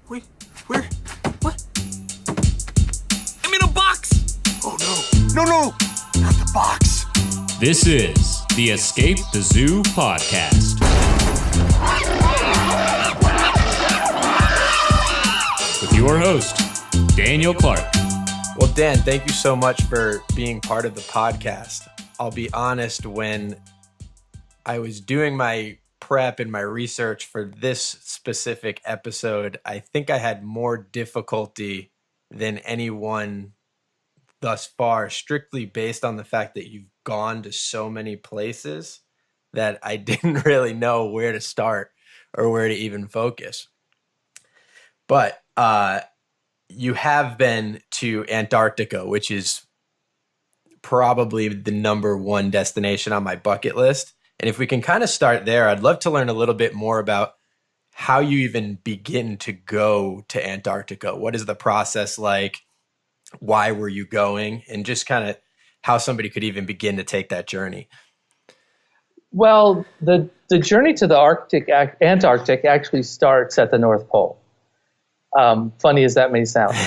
Wait, where? What? I'm in a box! Oh no. No, not the box. This is the Escape the Zoo podcast. With your host, Daniel Clark. Well, Dan, thank you so much for being part of the podcast. I'll be honest, when I was doing my prep and my research for this specific episode, I think I had more difficulty than anyone thus far, strictly based on the fact that you've gone to so many places that I didn't really know where to start or where to even focus. But you have been to Antarctica, which is probably the number one destination on my bucket list. And if we can kind of start there, I'd love to learn a little bit more about how you even begin to go to Antarctica. What is the process like? Why were you going? And just kind of how somebody could even begin to take that journey. Well, the journey to the Antarctic actually starts at the North Pole. Funny as that may sound.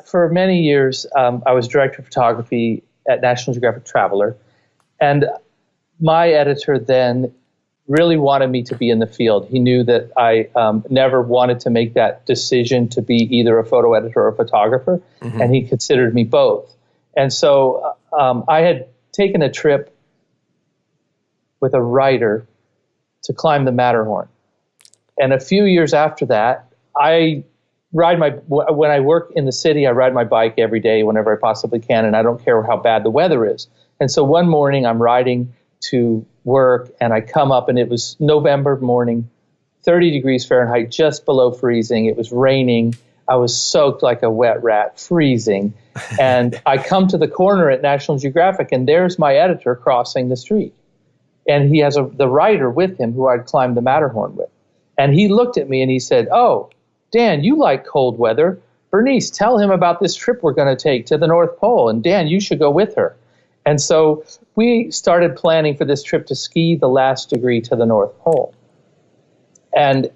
For many years, I was director of photography at National Geographic Traveler. And my editor then really wanted me to be in the field. He knew that I never wanted to make that decision to be either a photo editor or a photographer, and he considered me both. And so I had taken a trip with a writer to climb the Matterhorn. And a few years after that, when I work in the city, I ride my bike every day whenever I possibly can, and I don't care how bad the weather is. And so one morning I'm riding to work and I come up and it was November morning, 30 degrees Fahrenheit, just below freezing. It was raining. I was soaked like a wet rat, freezing. And I come to the corner at National Geographic and there's my editor crossing the street. And he has the writer with him who I'd climbed the Matterhorn with. And he looked at me and he said, "Oh, Dan, you like cold weather. Bernice, tell him about this trip we're going to take to the North Pole. And Dan, you should go with her." And so we started planning for this trip to ski the last degree to the North Pole. And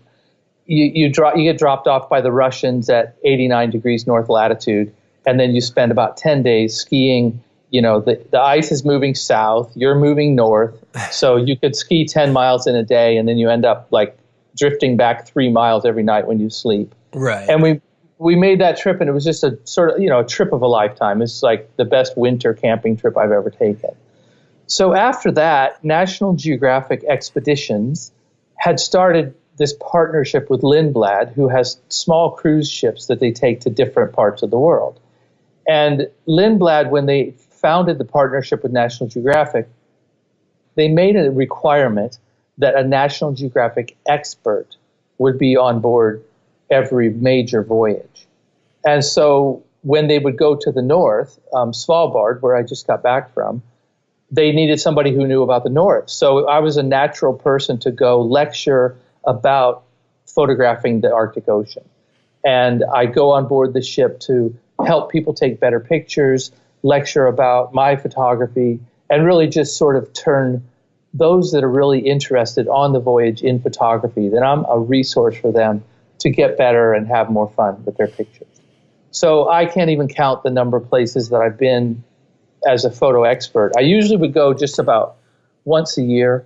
you get dropped off by the Russians at 89 degrees north latitude, and then you spend about 10 days skiing. You know, the ice is moving south, you're moving north, so you could ski 10 miles in a day, and then you end up like drifting back 3 miles every night when you sleep. Right. And we made that trip, and it was just a sort of, a trip of a lifetime. It's like the best winter camping trip I've ever taken. So after that, National Geographic Expeditions had started this partnership with Lindblad, who has small cruise ships that they take to different parts of the world. And Lindblad, when they founded the partnership with National Geographic, they made a requirement that a National Geographic expert would be on board every major voyage. And so when they would go to the north, Svalbard, where I just got back from, they needed somebody who knew about the north. So I was a natural person to go lecture about photographing the Arctic Ocean. And I go on board the ship to help people take better pictures, lecture about my photography, and really just sort of turn those that are really interested on the voyage in photography, then I'm a resource for them to get better and have more fun with their pictures. So I can't even count the number of places that I've been as a photo expert. I usually would go just about once a year,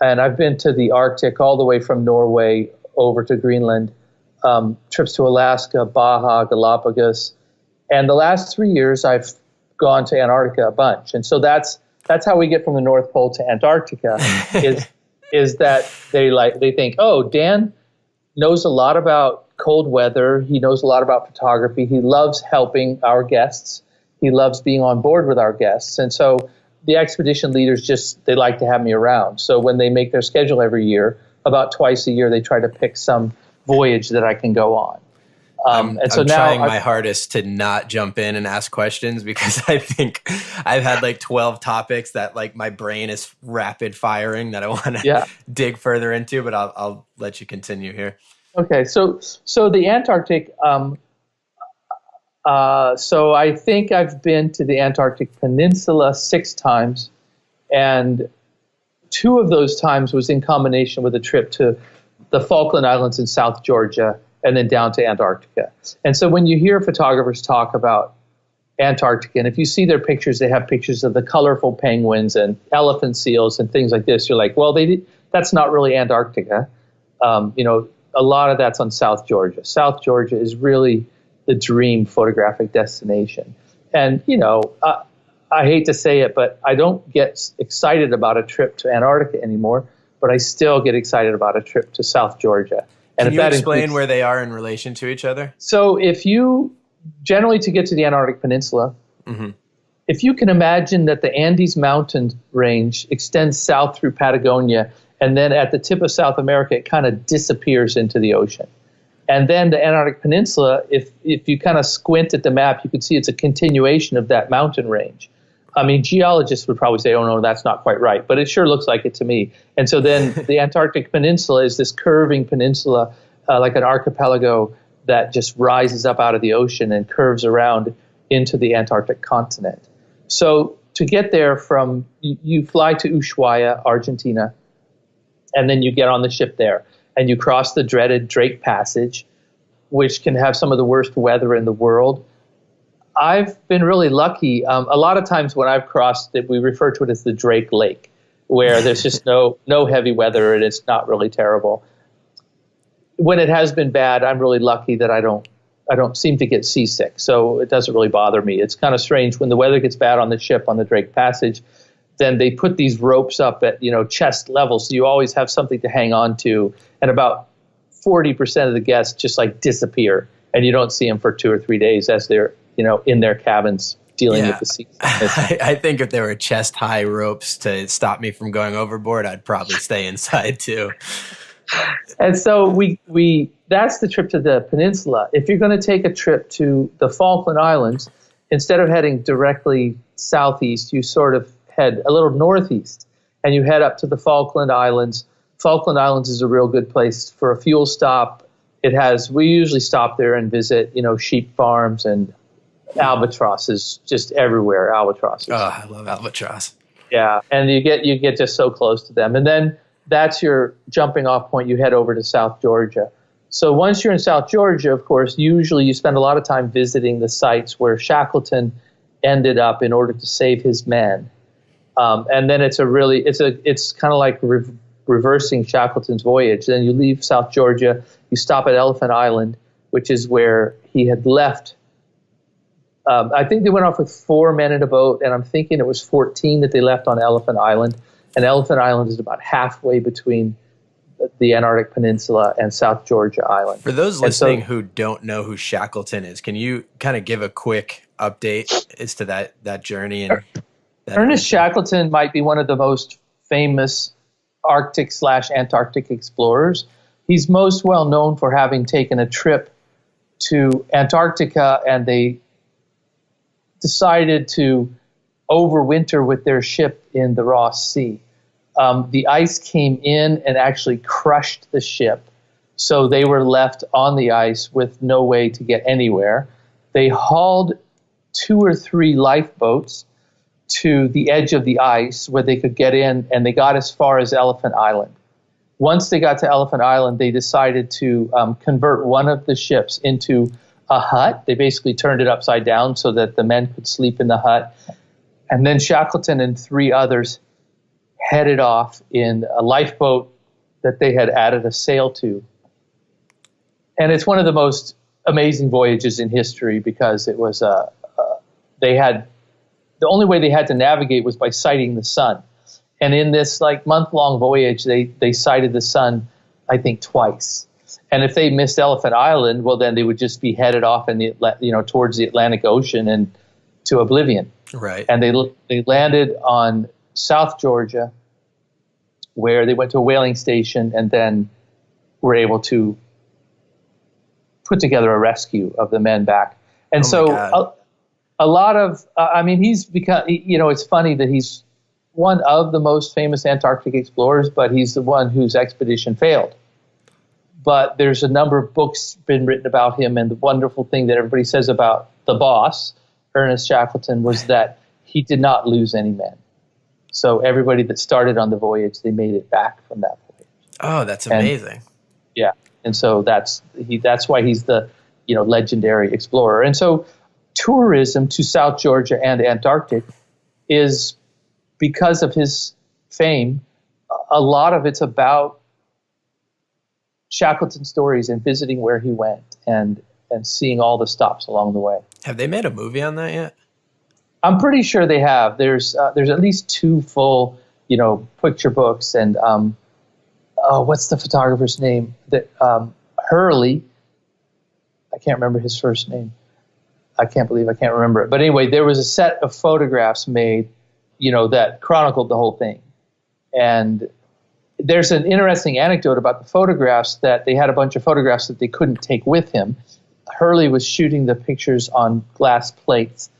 and I've been to the Arctic all the way from Norway over to Greenland, trips to Alaska, Baja, Galapagos, and the last 3 years I've gone to Antarctica a bunch. And so that's how we get from the North Pole to Antarctica is that they think, oh, Dan knows a lot about cold weather. He knows a lot about photography. He loves helping our guests. He loves being on board with our guests. And so the expedition leaders they like to have me around. So when they make their schedule every year, about twice a year, they try to pick some voyage that I can go on. I'm trying my hardest to not jump in and ask questions because I think I've had like 12 topics that like my brain is rapid firing that I want to dig further into, but I'll let you continue here. Okay. So the Antarctic, so I think I've been to the Antarctic Peninsula 6 times, and 2 of those times was in combination with a trip to the Falkland Islands in South Georgia, and then down to Antarctica. And so when you hear photographers talk about Antarctica, and if you see their pictures, they have pictures of the colorful penguins and elephant seals and things like this. You're like, well, that's not really Antarctica. A lot of that's on South Georgia. South Georgia is really the dream photographic destination. And, I hate to say it, but I don't get excited about a trip to Antarctica anymore, but I still get excited about a trip to South Georgia. And Can you explain where they are in relation to each other? So generally to get to the Antarctic Peninsula, mm-hmm. if you can imagine that the Andes mountain range extends south through Patagonia, and then at the tip of South America, it kind of disappears into the ocean. And then the Antarctic Peninsula, if you kind of squint at the map, you can see it's a continuation of that mountain range. I mean, geologists would probably say, oh, no, that's not quite right, but it sure looks like it to me. And so then the Antarctic Peninsula is this curving peninsula, like an archipelago that just rises up out of the ocean and curves around into the Antarctic continent. So to get there you fly to Ushuaia, Argentina, and then you get on the ship there, and you cross the dreaded Drake Passage, which can have some of the worst weather in the world. I've been really lucky. A lot of times when I've crossed it, we refer to it as the Drake Lake, where there's just no heavy weather and it's not really terrible. When it has been bad, I'm really lucky that I don't seem to get seasick, so it doesn't really bother me. It's kind of strange when the weather gets bad on the ship on the Drake Passage. Then they put these ropes up at chest level, so you always have something to hang on to. And about 40% of the guests just like disappear, and you don't see them for 2 or 3 days as they're in their cabins dealing with the sea. I think if there were chest high ropes to stop me from going overboard, I'd probably stay inside too. And so that's the trip to the peninsula. If you're going to take a trip to the Falkland Islands, instead of heading directly southeast, you sort of head a little northeast, and you head up to the Falkland Islands. Falkland Islands is a real good place for a fuel stop. We usually stop there and visit, sheep farms and albatrosses just everywhere. Albatrosses. Oh, I love albatross. Yeah, and you get just so close to them, and then that's your jumping off point. You head over to South Georgia. So once you're in South Georgia, of course, usually you spend a lot of time visiting the sites where Shackleton ended up in order to save his men. And then it's kind of like reversing Shackleton's voyage. Then you leave South Georgia, you stop at Elephant Island, which is where he had left. I think they went off with 4 men in a boat, and I'm thinking it was 14 that they left on Elephant Island. And Elephant Island is about halfway between the Antarctic Peninsula and South Georgia Island. For those listening who don't know who Shackleton is, can you kind of give a quick update as to that journey? And Ernest Shackleton might be one of the most famous Arctic/Antarctic explorers. He's most well known for having taken a trip to Antarctica, and they decided to overwinter with their ship in the Ross Sea. The ice came in and actually crushed the ship, so they were left on the ice with no way to get anywhere. They hauled 2 or 3 lifeboats to the edge of the ice where they could get in, and they got as far as Elephant Island. Once they got to Elephant Island, they decided to convert one of the ships into a hut. They basically turned it upside down so that the men could sleep in the hut. And then Shackleton and 3 others headed off in a lifeboat that they had added a sail to. And it's one of the most amazing voyages in history because it was the only way they had to navigate was by sighting the sun. And in this month-long voyage, they sighted the sun, I think, twice. And if they missed Elephant Island, well, then they would just be headed off in towards the Atlantic Ocean and to oblivion. Right. And they landed on South Georgia, where they went to a whaling station and then were able to put together a rescue of the men back. And a lot of, he's become, it's funny that he's one of the most famous Antarctic explorers, but he's the one whose expedition failed. But there's a number of books been written about him, and the wonderful thing that everybody says about the boss, Ernest Shackleton, was that he did not lose any men. So everybody that started on the voyage, they made it back from that voyage. Oh, that's amazing. Yeah, and so that's why he's the legendary explorer. And so tourism to South Georgia and Antarctic is, because of his fame, a lot of it's about Shackleton stories and visiting where he went and seeing all the stops along the way. Have they made a movie on that yet? I'm pretty sure they have. There's at least 2 full picture books, and what's the photographer's name? That Hurley. I can't remember his first name. I can't believe I can't remember it. But anyway, there was a set of photographs made, that chronicled the whole thing. And there's an interesting anecdote about the photographs, that they had a bunch of photographs that they couldn't take with him. Hurley was shooting the pictures on glass plates.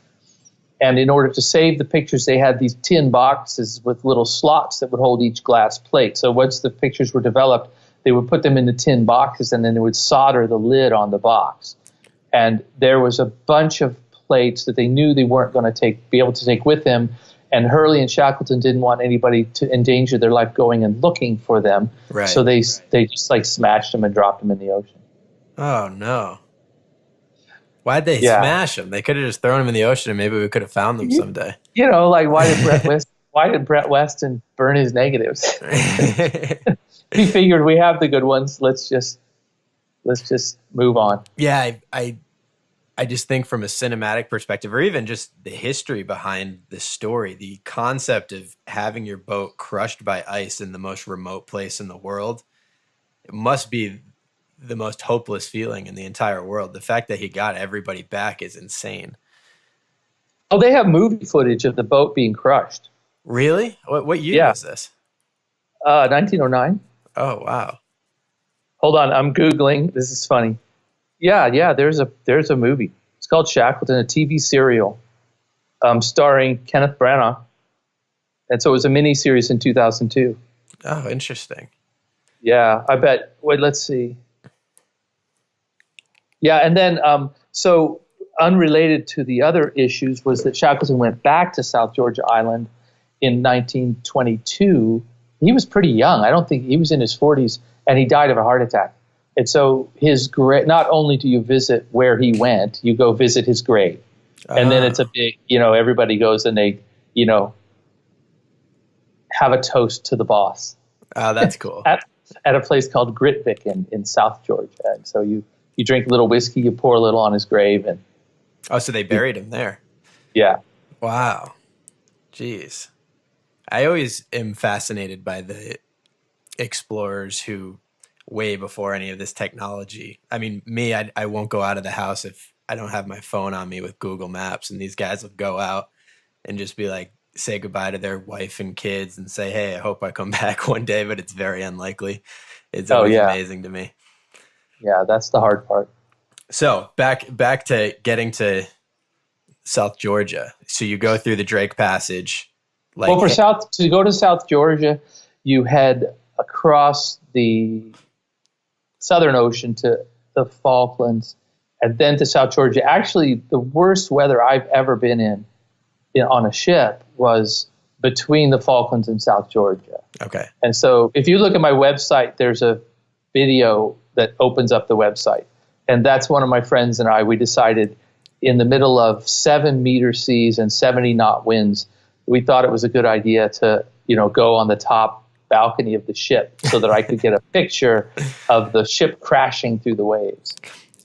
And in order to save the pictures, they had these tin boxes with little slots that would hold each glass plate. So once the pictures were developed, they would put them in the tin boxes, and then they would solder the lid on the box. And there was a bunch of plates that they knew they weren't going to be able to take with them. And Hurley and Shackleton didn't want anybody to endanger their life going and looking for them. Right. So they just smashed them and dropped them in the ocean. Oh, no. Why'd they smash them? They could have just thrown them in the ocean, and maybe we could have found them someday. Why did Brett Weston burn his negatives? He figured, we have the good ones. Let's just move on. Yeah, I just think from a cinematic perspective, or even just the history behind the story, the concept of having your boat crushed by ice in the most remote place in the world, it must be the most hopeless feeling in the entire world. The fact that he got everybody back is insane. Oh, they have movie footage of the boat being crushed. Really? What year was this? 1909. Oh, wow. Hold on, I'm Googling. This is funny. Yeah, there's a movie. It's called Shackleton, a TV serial, starring Kenneth Branagh. And so it was a miniseries in 2002. Oh, interesting. Yeah, I bet. Wait, let's see. Yeah, and then so unrelated to the other issues was that Shackleton went back to South Georgia Island in 1922. He was pretty young. I don't think he was in his 40s, and he died of a heart attack. And so not only do you visit where he went, you go visit his grave. And then it's a big, everybody goes and they, have a toast to the boss. Oh, that's cool. at a place called Gutenberg in South Georgia. And so you drink a little whiskey, you pour a little on his grave. And oh, so they buried him there. Yeah. Wow. Jeez. I always am fascinated by the explorers who, way before any of this technology. I mean, me, I won't go out of the house if I don't have my phone on me with Google Maps, and these guys will go out and just be like, say goodbye to their wife and kids and say, hey, I hope I come back one day, but it's very unlikely. It's always amazing to me. Yeah, that's the hard part. So back to getting to South Georgia. So you go through the Drake Passage. To go to South Georgia, you head across the Southern Ocean to the Falklands, and then to South Georgia. Actually, the worst weather I've ever been in on a ship was between the Falklands and South Georgia. Okay. And so if you look at my website, there's a video that opens up the website. And that's one of my friends and I, we decided in the middle of 7-meter seas and 70-knot winds, we thought it was a good idea to, go on the top balcony of the ship so that I could get a picture of the ship crashing through the waves.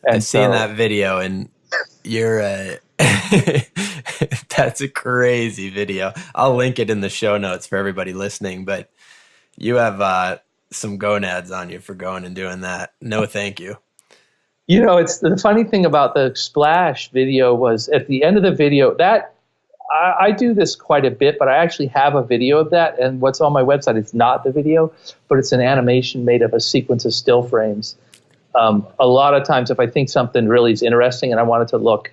And I've seen that video, and you're that's a crazy video. I'll link it in the show notes for everybody listening, but you have some gonads on you for going and doing that. No, thank you. It's the funny thing about the splash video was at the end of the video that I do this quite a bit, but I actually have a video of that. And what's on my website is not the video, but it's an animation made of a sequence of still frames. A lot of times if I think something really is interesting and I want it to look,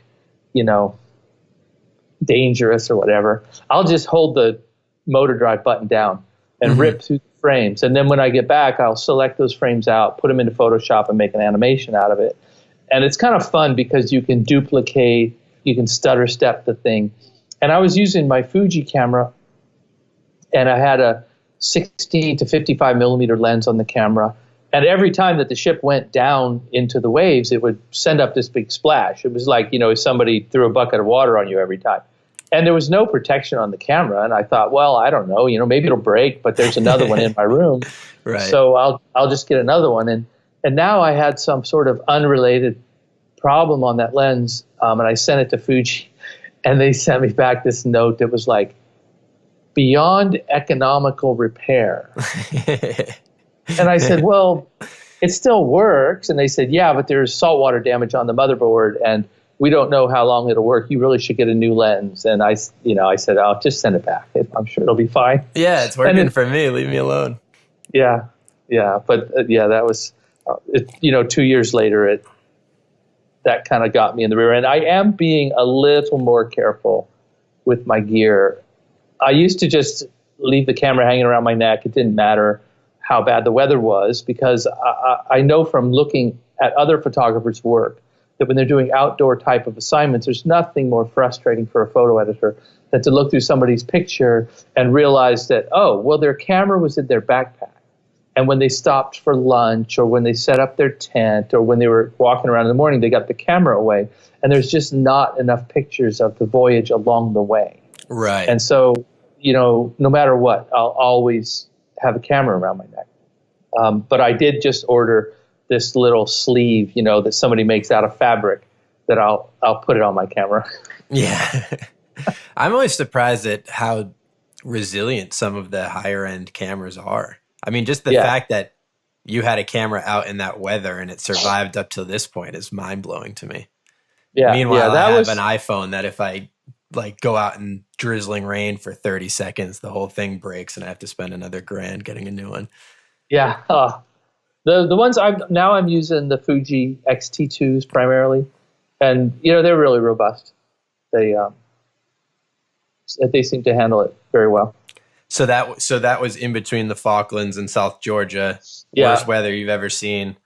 dangerous or whatever, I'll just hold the motor drive button down and rip through the frames. And then when I get back, I'll select those frames out, put them into Photoshop and make an animation out of it. And it's kind of fun because you can duplicate, you can stutter step the thing. And I was using my Fuji camera, and I had a 16 to 55 millimeter lens on the camera. And every time that the ship went down into the waves, it would send up this big splash. It was like, somebody threw a bucket of water on you every time. And there was no protection on the camera. And I thought, well, I don't know, maybe it'll break, but there's another one in my room. Right. So I'll just get another one. And now I had some sort of unrelated problem on that lens. And I sent it to Fuji, and they sent me back this note that was like, beyond economical repair. And I said, well, it still works. And they said, yeah, but there's saltwater damage on the motherboard, and we don't know how long it'll work. You really should get a new lens. And I said, I'll just send it back. I'm sure it'll be fine. Yeah, it's working for me. Leave me alone. Yeah. But that was, 2 years later, that kind of got me in the rear end. I am being a little more careful with my gear. I used to just leave the camera hanging around my neck. It didn't matter how bad the weather was, because I know from looking at other photographers' work that when they're doing outdoor type of assignments, there's nothing more frustrating for a photo editor than to look through somebody's picture and realize that, their camera was in their backpack. And when they stopped for lunch, or when they set up their tent, or when they were walking around in the morning, they got the camera away. And there's just not enough pictures of the voyage along the way. Right. And so, no matter what, I'll always have a camera around my neck. But I did just order this little sleeve, that somebody makes out of fabric, that I'll put it on my camera. Yeah. I'm always surprised at how resilient some of the higher end cameras are. I mean, just the fact that you had a camera out in that weather and it survived up to this point is mind blowing to me. Yeah. Meanwhile, I have an iPhone that if I go out in drizzling rain for 30 seconds, the whole thing breaks and I have to spend another $1,000 getting a new one. Yeah. The ones I'm using the Fuji X-T2s primarily, and they're really robust. They seem to handle it very well. So that was in between the Falklands and South Georgia. Yeah. Worst weather you've ever seen.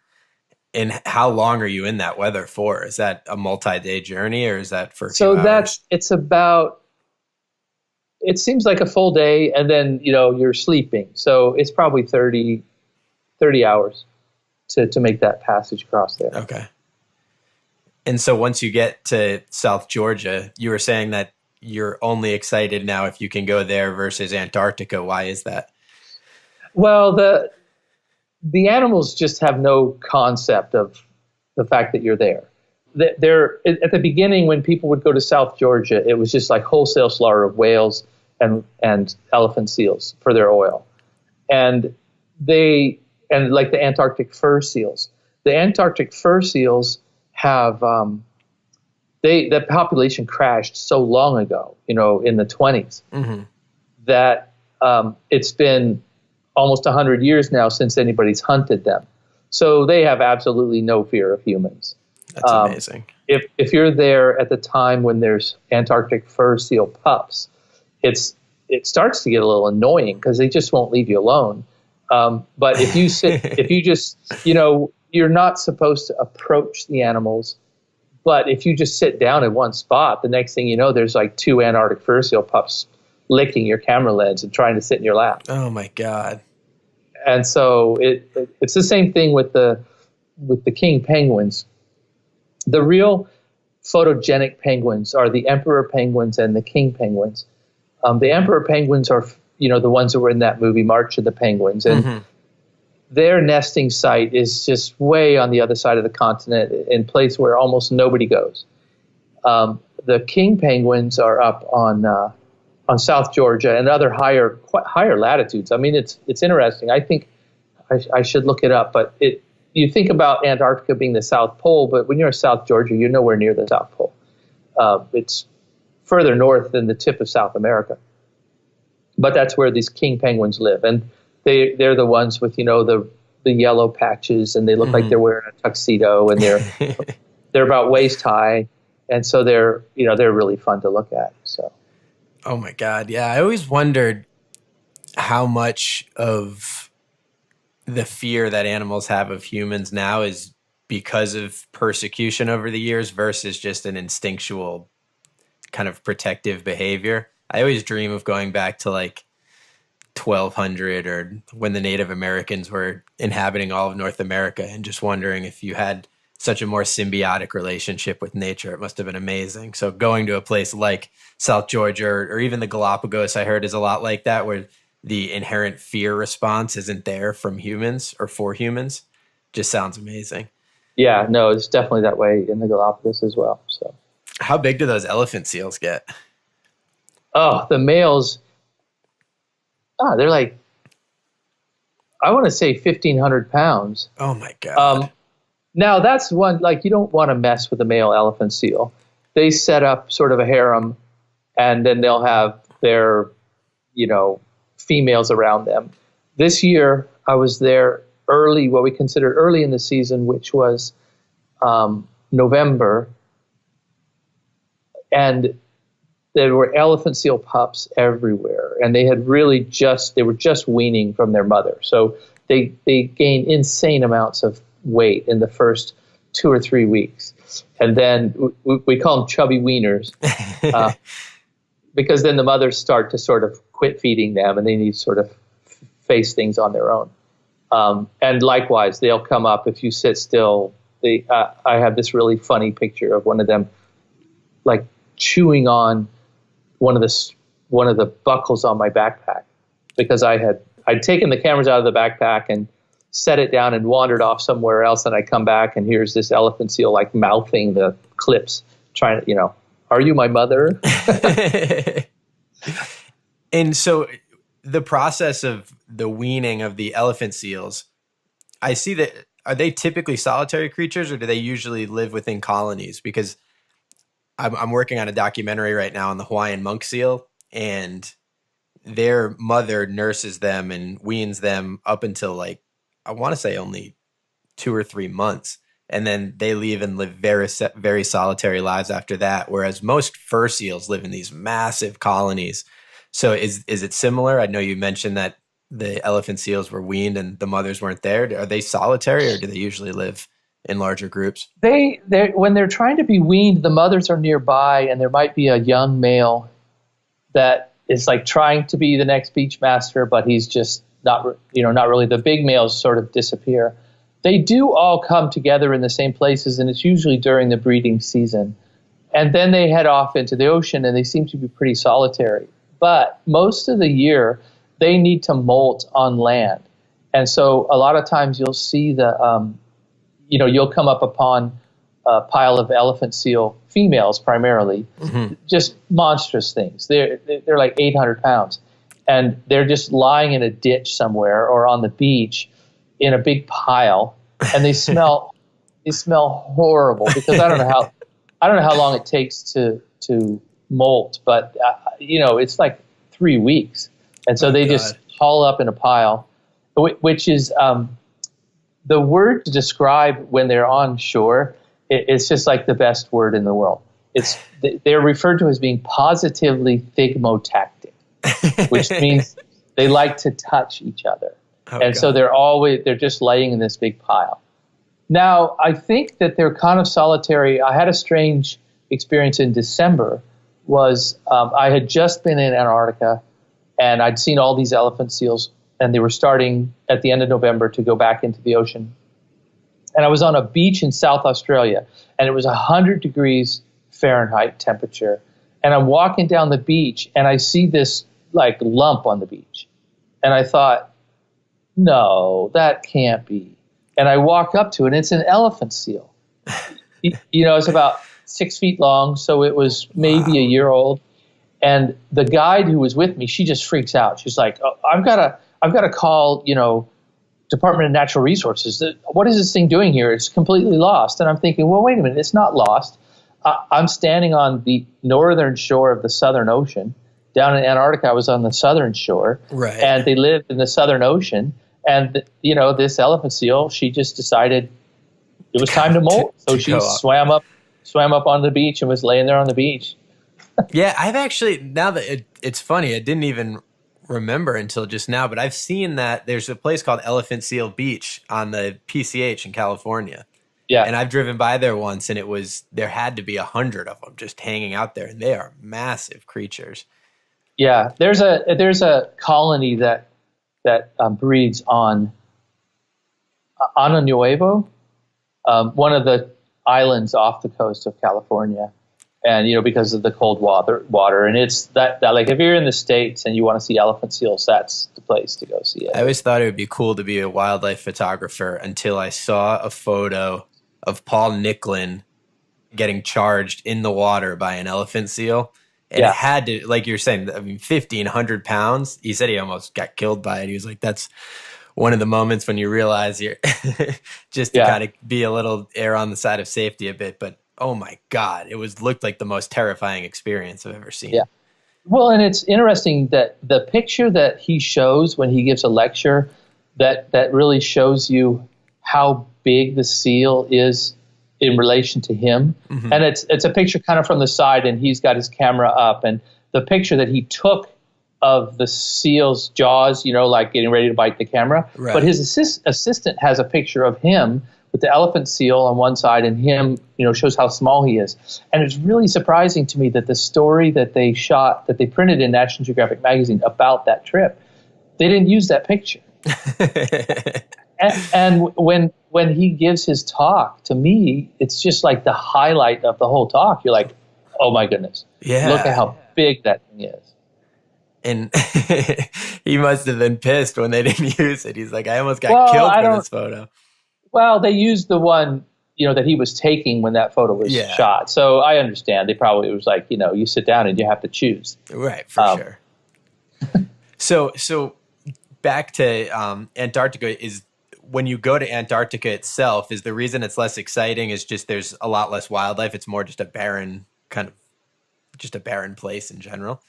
And how long are you in that weather for? Is that a multi-day journey, or is that for a few hours? It seems like a full day, and then, you're sleeping. So it's probably 30 hours to make that passage across there. Okay. And so once you get to South Georgia, you were saying that you're only excited now if you can go there versus Antarctica. Why is that? Well, the animals just have no concept of the fact that you're there. They're at the beginning, when people would go to South Georgia, it was just like wholesale slaughter of whales and elephant seals for their oil. And like the Antarctic fur seals. The Antarctic fur seals have the population crashed so long ago, in the 20s, that it's been almost 100 years now since anybody's hunted them. So they have absolutely no fear of humans. That's amazing. If you're there at the time when there's Antarctic fur seal pups, it starts to get a little annoying because they just won't leave you alone. But if you just, you're not supposed to approach the animals. But if you just sit down in one spot, the next thing you know, there's like 2 Antarctic fur seal pups licking your camera lens and trying to sit in your lap. Oh my God. And so it's the same thing with the king penguins. The real photogenic penguins are the emperor penguins and the king penguins. The emperor penguins are, the ones that were in that movie, March of the Penguins. And their nesting site is just way on the other side of the continent, in a place where almost nobody goes. The king penguins are up on South Georgia and other higher latitudes. I mean, it's interesting. I think I should look it up, but you think about Antarctica being the South Pole, but when you're in South Georgia, you're nowhere near the South Pole. It's further north than the tip of South America. But that's where these king penguins live, and they're the ones with the yellow patches, and they look like they're wearing a tuxedo, and they're about waist high, and so they're really fun to look at. So, oh my God, yeah, I always wondered how much of the fear that animals have of humans now is because of persecution over the years versus just an instinctual kind of protective behavior. I always dream of going back to like 1200 or when the Native Americans were inhabiting all of North America, and just wondering if you had such a more symbiotic relationship with nature. It must have been amazing. So going to a place like South Georgia or even the Galapagos, I heard, is a lot like that, where the inherent fear response isn't there from humans or for humans. Just sounds amazing. Yeah, no, it's definitely that way in the Galapagos as well. So, how big do those elephant seals get? oh, the males, they're like, I want to say 1,500 pounds. Oh my God. Now that's one, like, you don't want to mess with a male elephant seal. They set up sort of a harem, and then they'll have their, females around them. This year I was there early, what we considered early in the season, which was November, and there were elephant seal pups everywhere, and they were just weaning from their mother. So they gain insane amounts of weight in the first 2 or 3 weeks. And then we call them chubby weaners, because then the mothers start to sort of quit feeding them, and they need to sort of face things on their own. And likewise, they'll come up if you sit still. I have this really funny picture of one of them, like, chewing on one of the buckles on my backpack, because I'd taken the cameras out of the backpack and set it down and wandered off somewhere else, and I come back and here's this elephant seal like mouthing the clips, trying to, are you my mother? And so the process of the weaning of the elephant seals, I see that, are they typically solitary creatures, or do they usually live within colonies? Because I'm working on a documentary right now on the Hawaiian monk seal, and their mother nurses them and weans them up until, like, I want to say only 2 or 3 months. And then they leave and live very, very solitary lives after that. Whereas most fur seals live in these massive colonies. So is it similar? I know you mentioned that the elephant seals were weaned and the mothers weren't there. Are they solitary, or do they usually live in larger groups? When they're trying to be weaned, the mothers are nearby, and there might be a young male that is like trying to be the next beach master, but he's just not really. The big males sort of disappear. They do all come together in the same places, and it's usually during the breeding season. And then they head off into the ocean, and they seem to be pretty solitary. But most of the year, they need to molt on land. And so a lot of times you'll see you'll come up upon a pile of elephant seal females primarily, just monstrous things. They're like 800 pounds. And they're just lying in a ditch somewhere or on the beach in a big pile, and they smell horrible, because I don't know how long it takes to molt, but it's like 3 weeks, and so they just haul up in a pile, which is the word to describe when they're on shore. It's just like the best word in the world. They're referred to as being positively thigmotactic, which means they like to touch each other. So they're just laying in this big pile. Now, I think that they're kind of solitary. I had a strange experience in December. I had just been in Antarctica, and I'd seen all these elephant seals, and they were starting at the end of November to go back into the ocean. And I was on a beach in South Australia, and it was 100 degrees Fahrenheit temperature. And I'm walking down the beach, and I see this like lump on the beach. And I thought, no, that can't be. And I walk up to it, and it's an elephant seal. It's about 6 feet long, so it was maybe a year old. And the guide who was with me, she just freaks out. She's like, oh, I've got to call, Department of Natural Resources. What is this thing doing here? It's completely lost. And I'm thinking, well, wait a minute, it's not lost. I'm standing on the northern shore of the Southern Ocean. Down in Antarctica, I was on the southern shore, right? And they lived in the Southern Ocean. And this elephant seal, she just decided it was time to molt, so she swam up on the beach and was laying there on the beach. Yeah, I've actually, now that it's funny, I didn't even remember until just now, but I've seen that there's a place called Elephant Seal Beach on the PCH in California. Yeah. And I've driven by there once, and there had to be 100 of them just hanging out there, and they are massive creatures. Yeah, there's a colony that breeds on Ano Nuevo, one of the islands off the coast of California, and because of the cold water, and it's that like if you're in the States and you want to see elephant seals, that's the place to go see it. I always thought it would be cool to be a wildlife photographer until I saw a photo of Paul Nicklin getting charged in the water by an elephant seal. And it had to, like you're saying, 1,500 pounds. He said he almost got killed by it. He was like, that's one of the moments when you realize you're just to kind of be a little err on the side of safety a bit. But oh my God, looked like the most terrifying experience I've ever seen. Yeah. Well, and it's interesting that the picture that he shows when he gives a lecture that really shows you how big the seal is in relation to him. Mm-hmm. And it's a picture kind of from the side, and he's got his camera up, and the picture that he took of the seal's jaws, like getting ready to bite the camera. Right. But his assistant has a picture of him with the elephant seal on one side, and him, shows how small he is. And it's really surprising to me that the story that they shot, that they printed in National Geographic magazine about that trip, they didn't use that picture. and when he gives his talk, to me, it's just like the highlight of the whole talk. You're like, oh my goodness, look at how big that thing is. And he must have been pissed when they didn't use it. He's like, I almost got killed for this photo. Well, they used the one, that he was taking when that photo was shot. So I understand. They probably, it was like, you sit down and you have to choose. Right, for sure. So back to Antarctica, is when you go to Antarctica itself, is the reason it's less exciting is just there's a lot less wildlife? It's more just a barren place in general?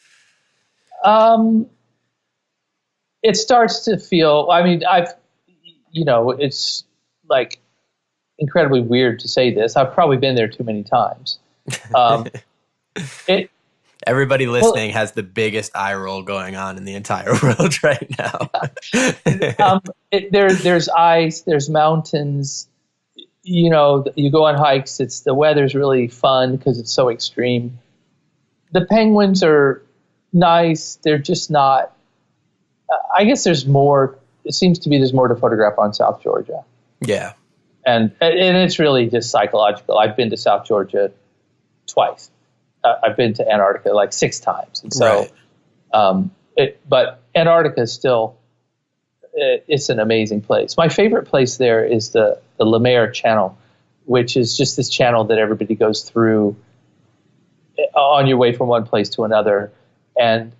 It starts to feel, it's like incredibly weird to say this. I've probably been there too many times. Everybody listening has the biggest eye roll going on in the entire world right now. There's ice, there's mountains, you go on hikes. The weather's really fun because it's so extreme. The penguins are nice. They're just not, I guess there's more, it seems to be there's more to photograph on South Georgia. Yeah. And it's really just psychological. I've been to South Georgia twice. I've been to Antarctica like 6 times. And so, but Antarctica is still, it's an amazing place. My favorite place there is the Lemaire Channel, which is just this channel that everybody goes through on your way from one place to another. And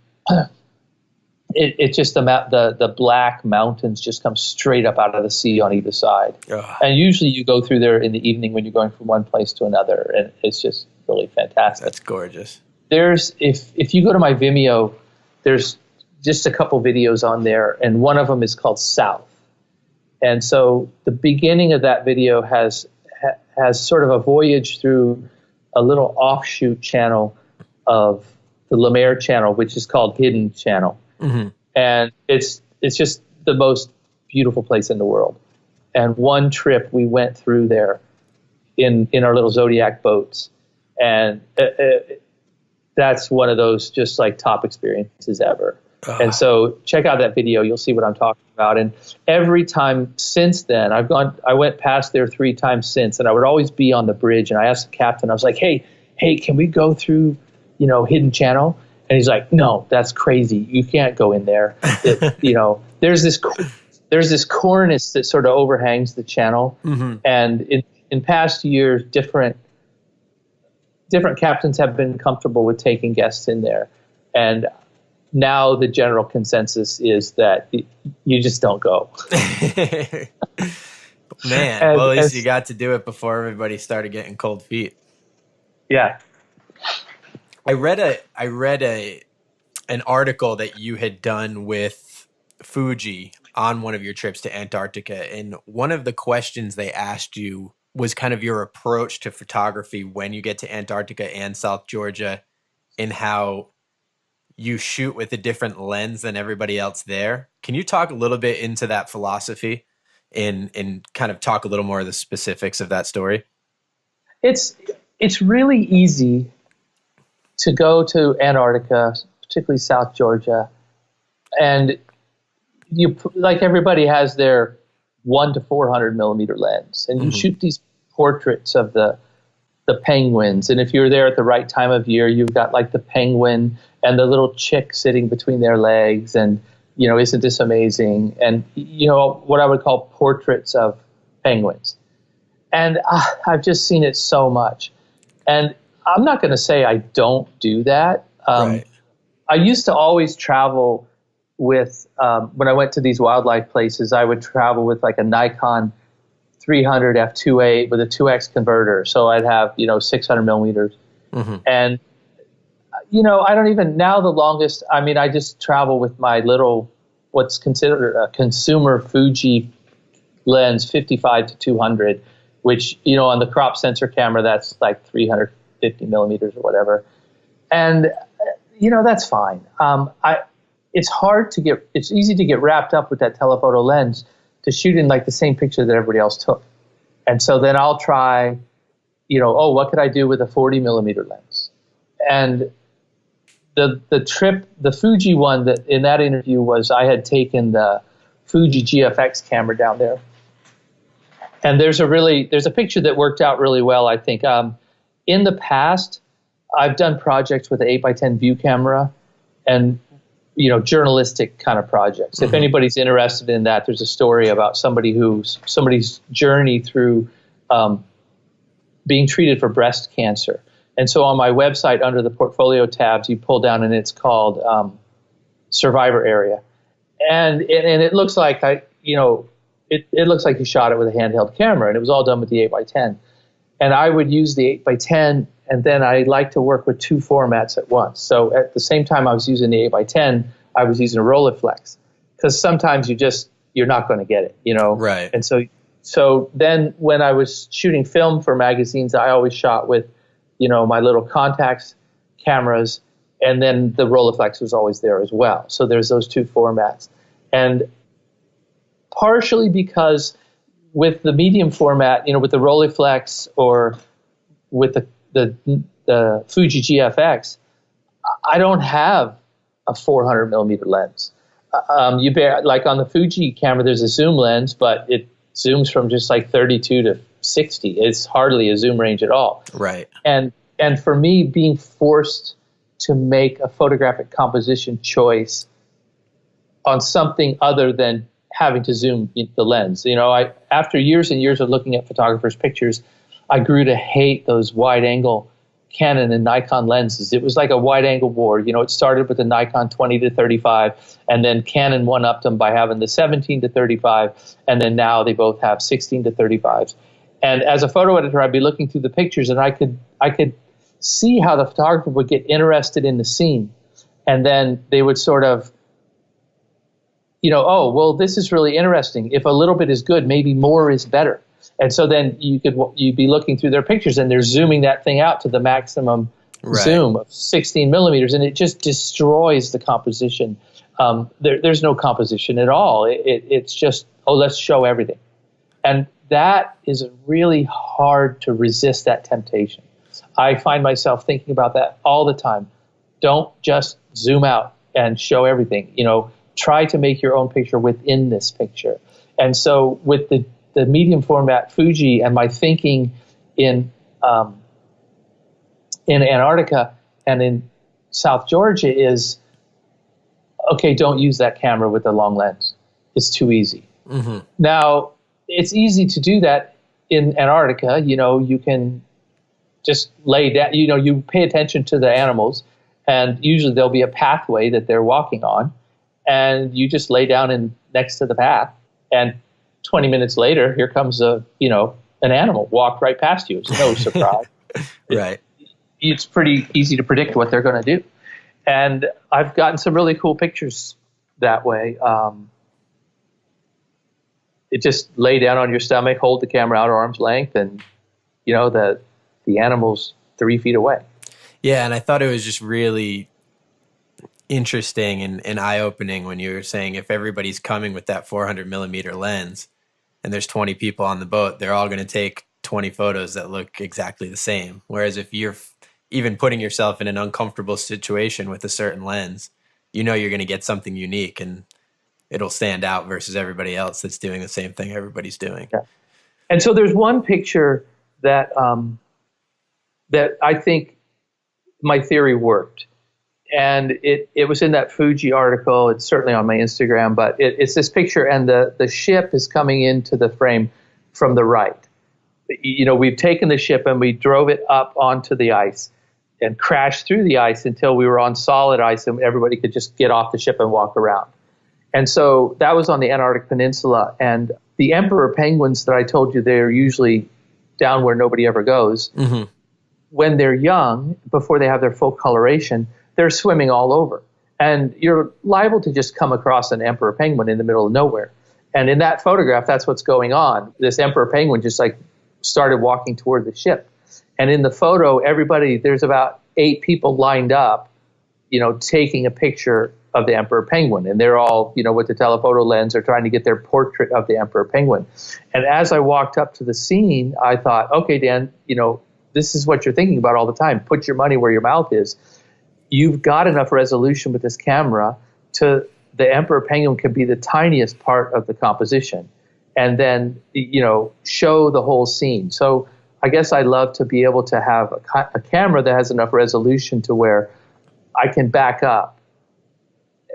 it just, the black mountains just come straight up out of the sea on either side. Ugh. And usually you go through there in the evening when you're going from one place to another, and it's just really fantastic. That's gorgeous. There's, if you go to my Vimeo, there's just a couple videos on there, and one of them is called South. And so the beginning of that video has sort of a voyage through a little offshoot channel of the Lemaire Channel, which is called Hidden Channel. Mm-hmm. And it's just the most beautiful place in the world. And one trip we went through there in our little Zodiac boats. And that's one of those just like top experiences ever. And so check out that video. You'll see what I'm talking about. And every time since then, I went past there 3 times since, and I would always be on the bridge. And I asked the captain, I was like, hey, can we go through, Hidden Channel? And he's like, no, that's crazy. You can't go in there. There's this cornice that sort of overhangs the channel. Mm-hmm. And in past years, different captains have been comfortable with taking guests in there. And now the general consensus is that you just don't go. Man, well, at least you got to do it before everybody started getting cold feet. Yeah. I read an article that you had done with Fuji on one of your trips to Antarctica, and one of the questions they asked you was kind of your approach to photography when you get to Antarctica and South Georgia, and how you shoot with a different lens than everybody else there. Can you talk a little bit into that philosophy and kind of talk a little more of the specifics of that story? It's really easy to go to Antarctica, particularly South Georgia. And you, like everybody has their 1 to 400 millimeter lens, and you shoot these portraits of the penguins. And if you're there at the right time of year, you've got like the penguin and the little chick sitting between their legs, and isn't this amazing? And what I would call portraits of penguins. And I've just seen it so much. And I'm not going to say I don't do that. Right. I used to always travel with, when I went to these wildlife places, I would travel with like a Nikon 300 f2.8 with a 2x converter. So I'd have, 600 millimeters. And, I don't even, now the longest, I just travel with my little, what's considered a consumer Fuji lens, 55 to 200, which, on the crop sensor camera, that's like 350 millimeters or whatever. And, that's fine. It's easy to get wrapped up with that telephoto lens to shoot in like the same picture that everybody else took. And so then I'll try, what could I do with a 40 millimeter lens? And the Fuji one that in that interview was I had taken the Fuji GFX camera down there. And there's a picture that worked out really well, I think. In the past, I've done projects with an 8x10 view camera and, journalistic kind of projects. If anybody's interested in that, there's a story about somebody's journey through being treated for breast cancer. And so on my website, under the portfolio tabs, you pull down and it's called Survivor Area. And it looks like it looks like you shot it with a handheld camera, and it was all done with the 8x10. And I would use the 8x10, and then I like to work with two formats at once. So at the same time I was using the 8x10, I was using a Rolleiflex, because sometimes you're not going to get it, Right. And so then when I was shooting film for magazines, I always shot with, my little Contax cameras, and then the Rolleiflex was always there as well. So there's those two formats. And partially because with the medium format, with the Rolleiflex or with the Fuji GFX, I don't have a 400 millimeter lens. Like on the Fuji camera, there's a zoom lens, but it zooms from just like 32 to 60. It's hardly a zoom range at all. Right. And for me, being forced to make a photographic composition choice on something other than having to zoom the lens. After years and years of looking at photographers' pictures, I grew to hate those wide-angle Canon and Nikon lenses. It was like a wide-angle war. It started with the Nikon 20 to 35, and then Canon one-upped them by having the 17 to 35, and then now they both have 16 to 35s. And as a photo editor, I'd be looking through the pictures, and I could see how the photographer would get interested in the scene, and then they would sort of, oh, well, this is really interesting. If a little bit is good, maybe more is better. And so then you'd be looking through their pictures, and they're zooming that thing out to the maximum zoom of 16 millimeters, and it just destroys the composition. There's no composition at all. It's just, let's show everything. And that is really hard to resist, that temptation. I find myself thinking about that all the time. Don't just zoom out and show everything. Try to make your own picture within this picture. And so with the medium format Fuji, and my thinking in Antarctica and in South Georgia is, okay, don't use that camera with a long lens. It's too easy. Now, it's easy to do that in Antarctica. You can just lay down, you pay attention to the animals, and usually there'll be a pathway that they're walking on, and you just lay down next to the path, and 20 minutes later, here comes an animal walked right past you. It's no surprise. Right. It's pretty easy to predict what they're going to do. And I've gotten some really cool pictures that way. It just lay down on your stomach, hold the camera out arm's length, and, the animal's 3 feet away. Yeah, and I thought it was just really interesting and eye-opening when you were saying if everybody's coming with that 400 millimeter lens and there's 20 people on the boat, they're all going to take 20 photos that look exactly the same. Whereas if even putting yourself in an uncomfortable situation with a certain lens, you know you're going to get something unique and it'll stand out versus everybody else that's doing the same thing everybody's doing. Yeah. And so there's one picture that that I think my theory worked. And it was in that Fuji article. It's certainly on my Instagram, but it's this picture, and the ship is coming into the frame from the right. You know, we've taken the ship and we drove it up onto the ice and crashed through the ice until we were on solid ice and everybody could just get off the ship and walk around. And so that was on the Antarctic Peninsula. And the emperor penguins that I told you, they're usually down where nobody ever goes. Mm-hmm. When they're young, before they have their full coloration, they're swimming all over. And you're liable to just come across an emperor penguin in the middle of nowhere. And in that photograph, that's what's going on. This emperor penguin just like started walking toward the ship. And in the photo, there's about 8 people lined up, you know, taking a picture of the emperor penguin. And they're all, you know, with the telephoto lens, are trying to get their portrait of the emperor penguin. And as I walked up to the scene, I thought, okay, Dan, you know, this is what you're thinking about all the time. Put your money where your mouth is. You've got enough resolution with this camera to the emperor penguin can be the tiniest part of the composition, and then, you know, show the whole scene. So I guess I love to be able to have a camera that has enough resolution to where I can back up.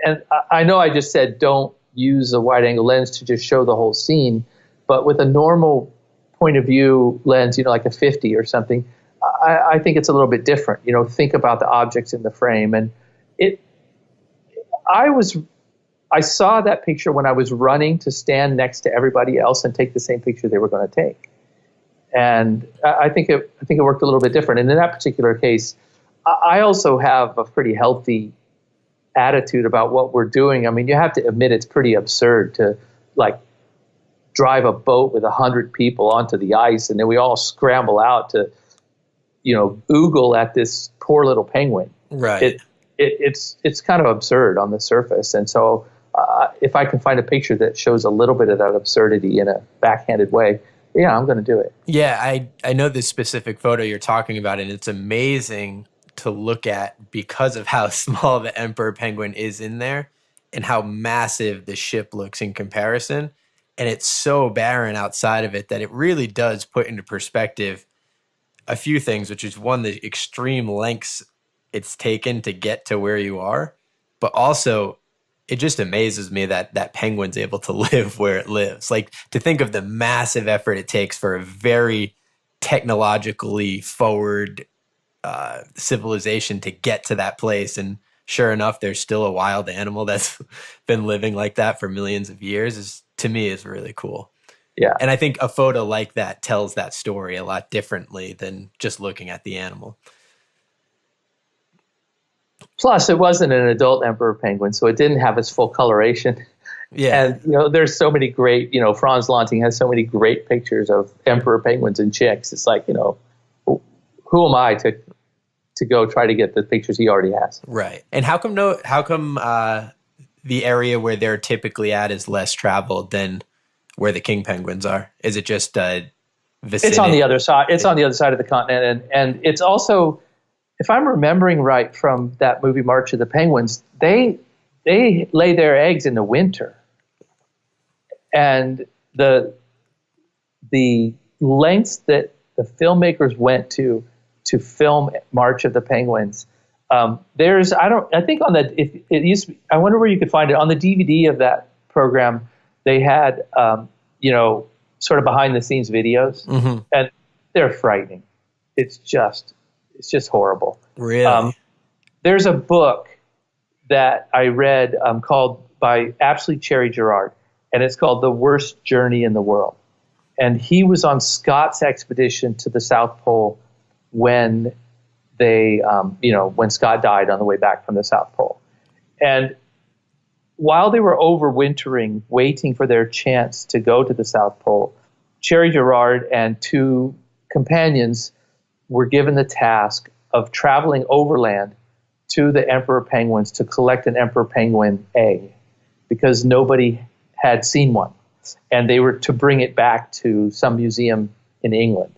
And I know I just said don't use a wide angle lens to just show the whole scene, but with a normal point of view lens, you know, like a 50 or something, I think it's a little bit different. You know, think about the objects in the frame. And I saw that picture when I was running to stand next to everybody else and take the same picture they were going to take. And I think it worked a little bit different. And in that particular case, I also have a pretty healthy attitude about what we're doing. I mean, you have to admit it's pretty absurd to like drive a boat with 100 people onto the ice and then we all scramble out to, you know, oogle at this poor little penguin. Right. It's kind of absurd on the surface. And so if I can find a picture that shows a little bit of that absurdity in a backhanded way, yeah, I'm going to do it. Yeah, I know this specific photo you're talking about, and it's amazing to look at because of how small the emperor penguin is in there and how massive the ship looks in comparison. And it's so barren outside of it that it really does put into perspective a few things, which is one, the extreme lengths it's taken to get to where you are, but also it just amazes me that that penguin's able to live where it lives. Like, to think of the massive effort it takes for a very technologically forward civilization to get to that place. And sure enough, there's still a wild animal that's been living like that for millions of years, to me is really cool. Yeah. And I think a photo like that tells that story a lot differently than just looking at the animal. Plus, it wasn't an adult emperor penguin, so it didn't have its full coloration. Yeah. And, you know, there's so many great, you know, Franz Lanting has so many great pictures of emperor penguins and chicks. It's like, you know, who am I to go try to get the pictures he already has? Right. And how come the area where they're typically at is less traveled than where the king penguins are? Is it just vicinity? It's on the other side. It's on the other side of the continent. And it's also, if I'm remembering right from that movie March of the Penguins, they lay their eggs in the winter. And the lengths that the filmmakers went to film March of the Penguins, I think on the, if it used to be, I wonder where you could find it on the DVD of that program. They had, you know, sort of behind the scenes videos, and they're frightening. It's just horrible. Really? There's a book that I read called by Apsley Cherry Gerard, and it's called The Worst Journey in the World. And he was on Scott's expedition to the South Pole when when Scott died on the way back from the South Pole. And while they were overwintering, waiting for their chance to go to the South Pole, Cherry Gerard and 2 companions were given the task of traveling overland to the emperor penguins to collect an emperor penguin egg, because nobody had seen one. And they were to bring it back to some museum in England.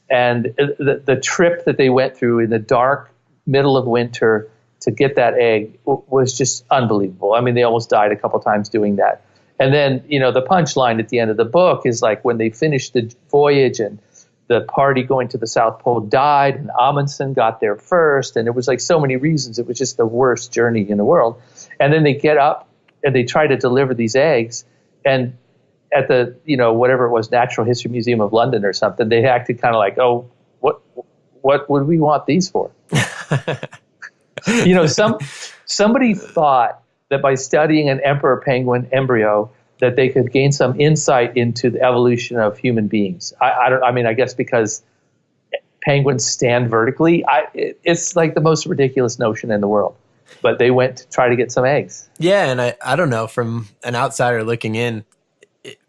And the trip that they went through in the dark middle of winter to get that egg was just unbelievable. I mean, they almost died a couple times doing that. And then, the punchline at the end of the book is like when they finished the voyage and the party going to the South Pole died and Amundsen got there first. And it was like so many reasons. It was just the worst journey in the world. And then they get up and they try to deliver these eggs. And at the, whatever it was, Natural History Museum of London or something, they acted kind of like, oh, what would we want these for? Somebody thought that by studying an emperor penguin embryo, that they could gain some insight into the evolution of human beings. I guess because penguins stand vertically, it's like the most ridiculous notion in the world. But they went to try to get some eggs. Yeah, and I don't know, from an outsider looking in,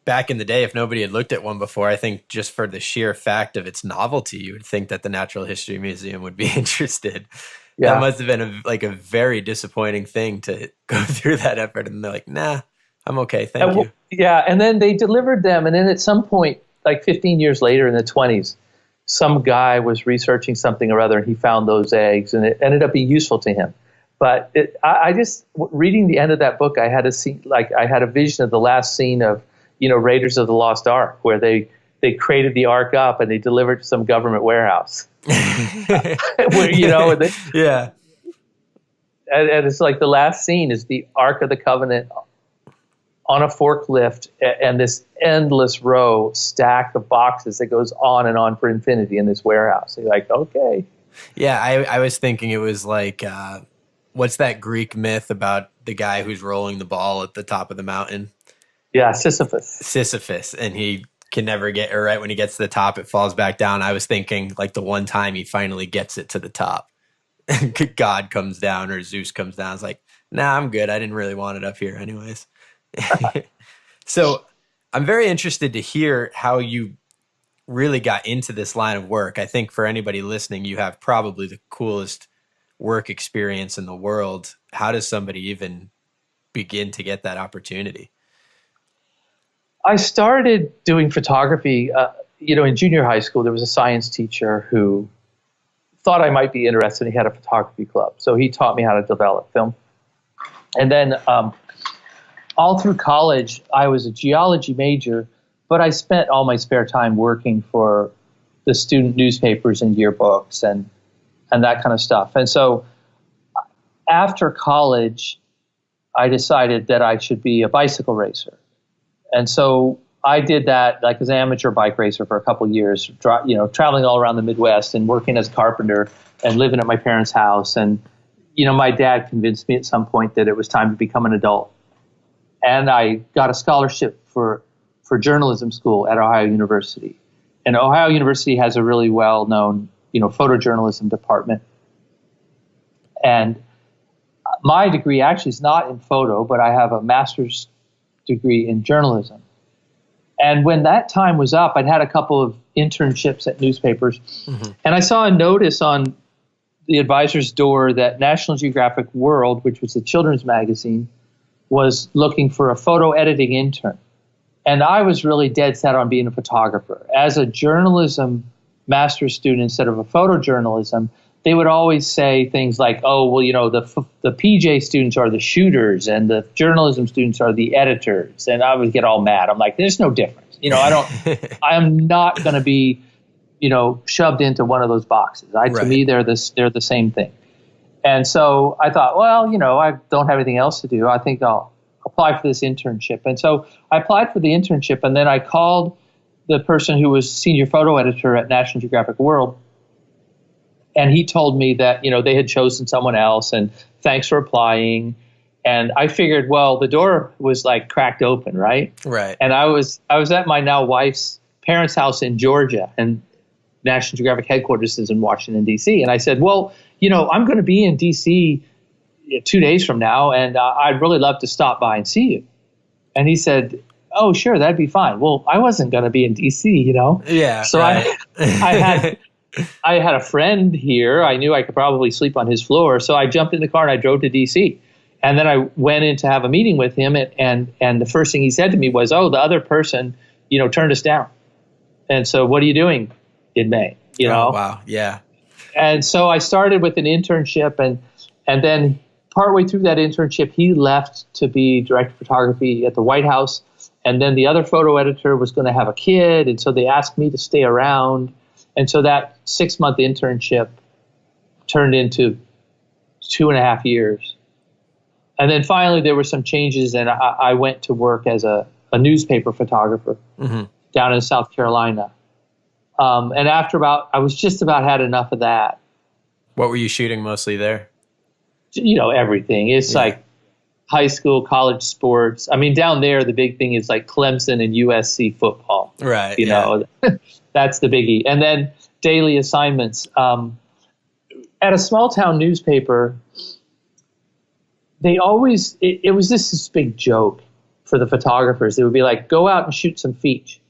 back in the day, if nobody had looked at one before, I think just for the sheer fact of its novelty, you would think that the Natural History Museum would be interested. Yeah. That must have been a very disappointing thing to go through that effort. And they're like, nah, I'm okay. Thank you. Yeah. And then they delivered them. And then at some point, like 15 years later in the 20s, some guy was researching something or other and he found those eggs and it ended up being useful to him. But I just, reading the end of that book, I had a vision of the last scene of, Raiders of the Lost Ark, where they created the Ark up and they delivered to some government warehouse. Where, yeah. And it's like the last scene is the Ark of the Covenant on a forklift and this endless row stack of boxes that goes on and on for infinity in this warehouse. And you're like, okay. Yeah, I was thinking it was like, what's that Greek myth about the guy who's rolling the ball at the top of the mountain? Yeah, Sisyphus. Sisyphus, and he can never get it right. When he gets to the top, it falls back down. I was thinking like the one time he finally gets it to the top, God comes down or Zeus comes down. It's like, nah, I'm good. I didn't really want it up here anyways. So I'm very interested to hear how you really got into this line of work. I think for anybody listening, you have probably the coolest work experience in the world. How does somebody even begin to get that opportunity? I started doing photography, in junior high school. There was a science teacher who thought I might be interested. He had a photography club. So he taught me how to develop film. And then all through college, I was a geology major, but I spent all my spare time working for the student newspapers and yearbooks and that kind of stuff. And so after college, I decided that I should be a bicycle racer. And so I did that like as an amateur bike racer for a couple of years, traveling all around the Midwest and working as a carpenter and living at my parents' house. And, my dad convinced me at some point that it was time to become an adult. And I got a scholarship for journalism school at Ohio University. And Ohio University has a really well-known, photojournalism department. And my degree actually is not in photo, but I have a master's degree in journalism. And when that time was up, I'd had a couple of internships at newspapers. Mm-hmm. And I saw a notice on the advisor's door that National Geographic World, which was a children's magazine, was looking for a photo editing intern. And I was really dead set on being a photographer. As a journalism master's student instead of a photojournalism, they would always say things like, oh, well, the PJ students are the shooters and the journalism students are the editors. And I would get all mad. I'm like, there's no difference. I'm not going to be, shoved into one of those boxes. Right. To me, they're the same thing. And so I thought, well, I don't have anything else to do. I think I'll apply for this internship. And so I applied for the internship, and then I called the person who was senior photo editor at National Geographic World. And he told me that, they had chosen someone else and thanks for applying. And I figured, well, the door was like cracked open, right? Right. And I was at my now wife's parents' house in Georgia, and National Geographic headquarters is in Washington, D.C. And I said, well, I'm going to be in D.C. 2 days from now, and I'd really love to stop by and see you. And he said, oh, sure, that'd be fine. Well, I wasn't going to be in D.C., Yeah. So right. I had a friend here. I knew I could probably sleep on his floor. So I jumped in the car and I drove to D.C. And then I went in to have a meeting with him. And the first thing he said to me was, oh, the other person, turned us down. And so what are you doing in May, you know? Oh, wow. Yeah. And so I started with an internship, and then partway through that internship, he left to be director of photography at the White House. And then the other photo editor was going to have a kid. And so they asked me to stay around. And so that 6-month internship turned into 2.5 years. And then finally there were some changes, and I went to work as a newspaper photographer down in South Carolina. And I was just about had enough of that. What were you shooting mostly there? You know, everything. It's like high school, college sports. I mean, down there, the big thing is like Clemson and USC football. Right. You know, that's the biggie. And then daily assignments. At a small town newspaper, they always, it was this big joke for the photographers. They would be like, go out and shoot some feature.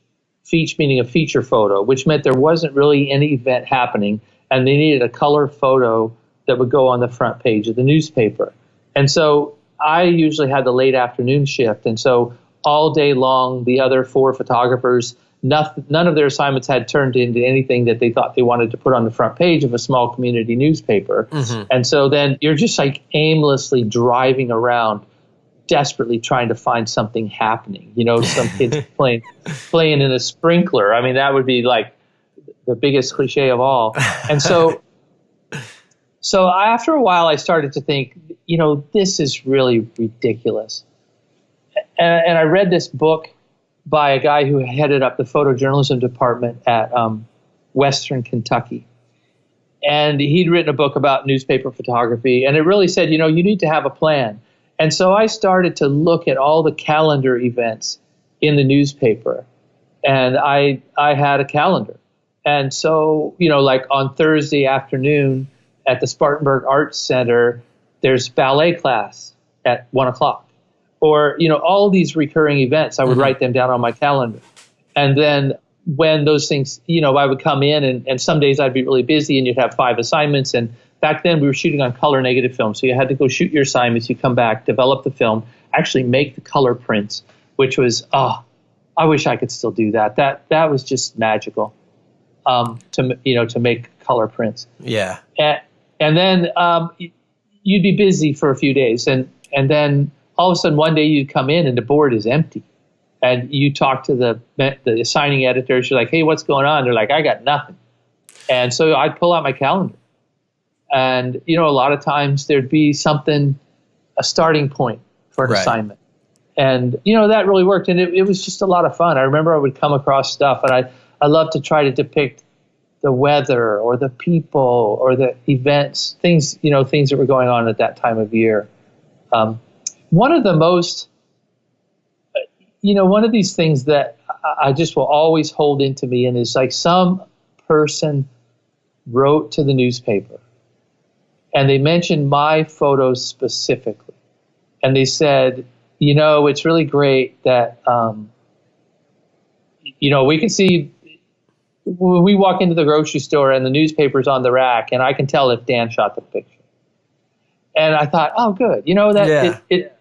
Feature meaning a feature photo, which meant there wasn't really any event happening, and they needed a color photo that would go on the front page of the newspaper. And so I usually had the late afternoon shift, and so all day long, the other 4 photographers, none of their assignments had turned into anything that they thought they wanted to put on the front page of a small community newspaper. And so then you're just like aimlessly driving around, desperately trying to find something happening. You know, some kids playing in a sprinkler. I mean, that would be like the biggest cliche of all. And so after a while, I started to think, you know, this is really ridiculous. And I read this book by a guy who headed up the photojournalism department at Western Kentucky. And he'd written a book about newspaper photography. And it really said, you know, you need to have a plan. And so I started to look at all the calendar events in the newspaper. And I had a calendar. And so, you know, like on Thursday afternoon at the Spartanburg Arts Center, there's ballet class at 1:00. Or, you know, all these recurring events, I would write them down on my calendar. And then when those things, you know, I would come in and some days I'd be really busy and you'd have 5 assignments. And back then we were shooting on color negative film. So you had to go shoot your assignments, you come back, develop the film, actually make the color prints, which was, I wish I could still do that. That was just magical, to make color prints. Yeah. And then you'd be busy for a few days. And then all of a sudden one day you'd come in and the board is empty. And you talk to the assigning editors. You're like, hey, what's going on? They're like, I got nothing. And so I'd pull out my calendar. And, you know, a lot of times there'd be something, a starting point for an assignment. And, you know, that really worked. And it was just a lot of fun. I remember I would come across stuff, and I loved to try to depict the weather or the people or the events, things that were going on at that time of year. One of the most, one of these things that I just will always hold into me, and is like some person wrote to the newspaper and they mentioned my photos specifically. And they said, it's really great that, we can see when we walk into the grocery store and the newspaper's on the rack, and I can tell if Dan shot the picture. And I thought, oh, good.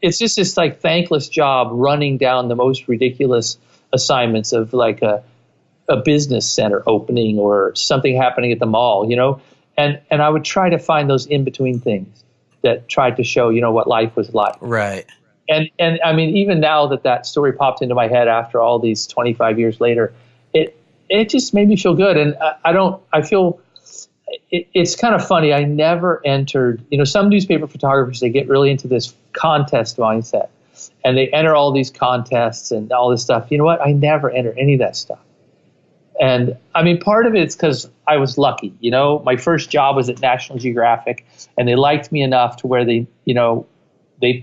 It's just this like thankless job running down the most ridiculous assignments of like a business center opening or something happening at the mall, and I would try to find those in between things that tried to show, what life was like. Right. And I mean, even now that story popped into my head after all these 25 years later, it just made me feel good. And I feel it's kind of funny. I never entered, some newspaper photographers, they get really into this contest mindset and they enter all these contests and all this stuff. You know what? I never entered any of that stuff. And I mean, part of it's because I was lucky. My first job was at National Geographic, and they liked me enough to where they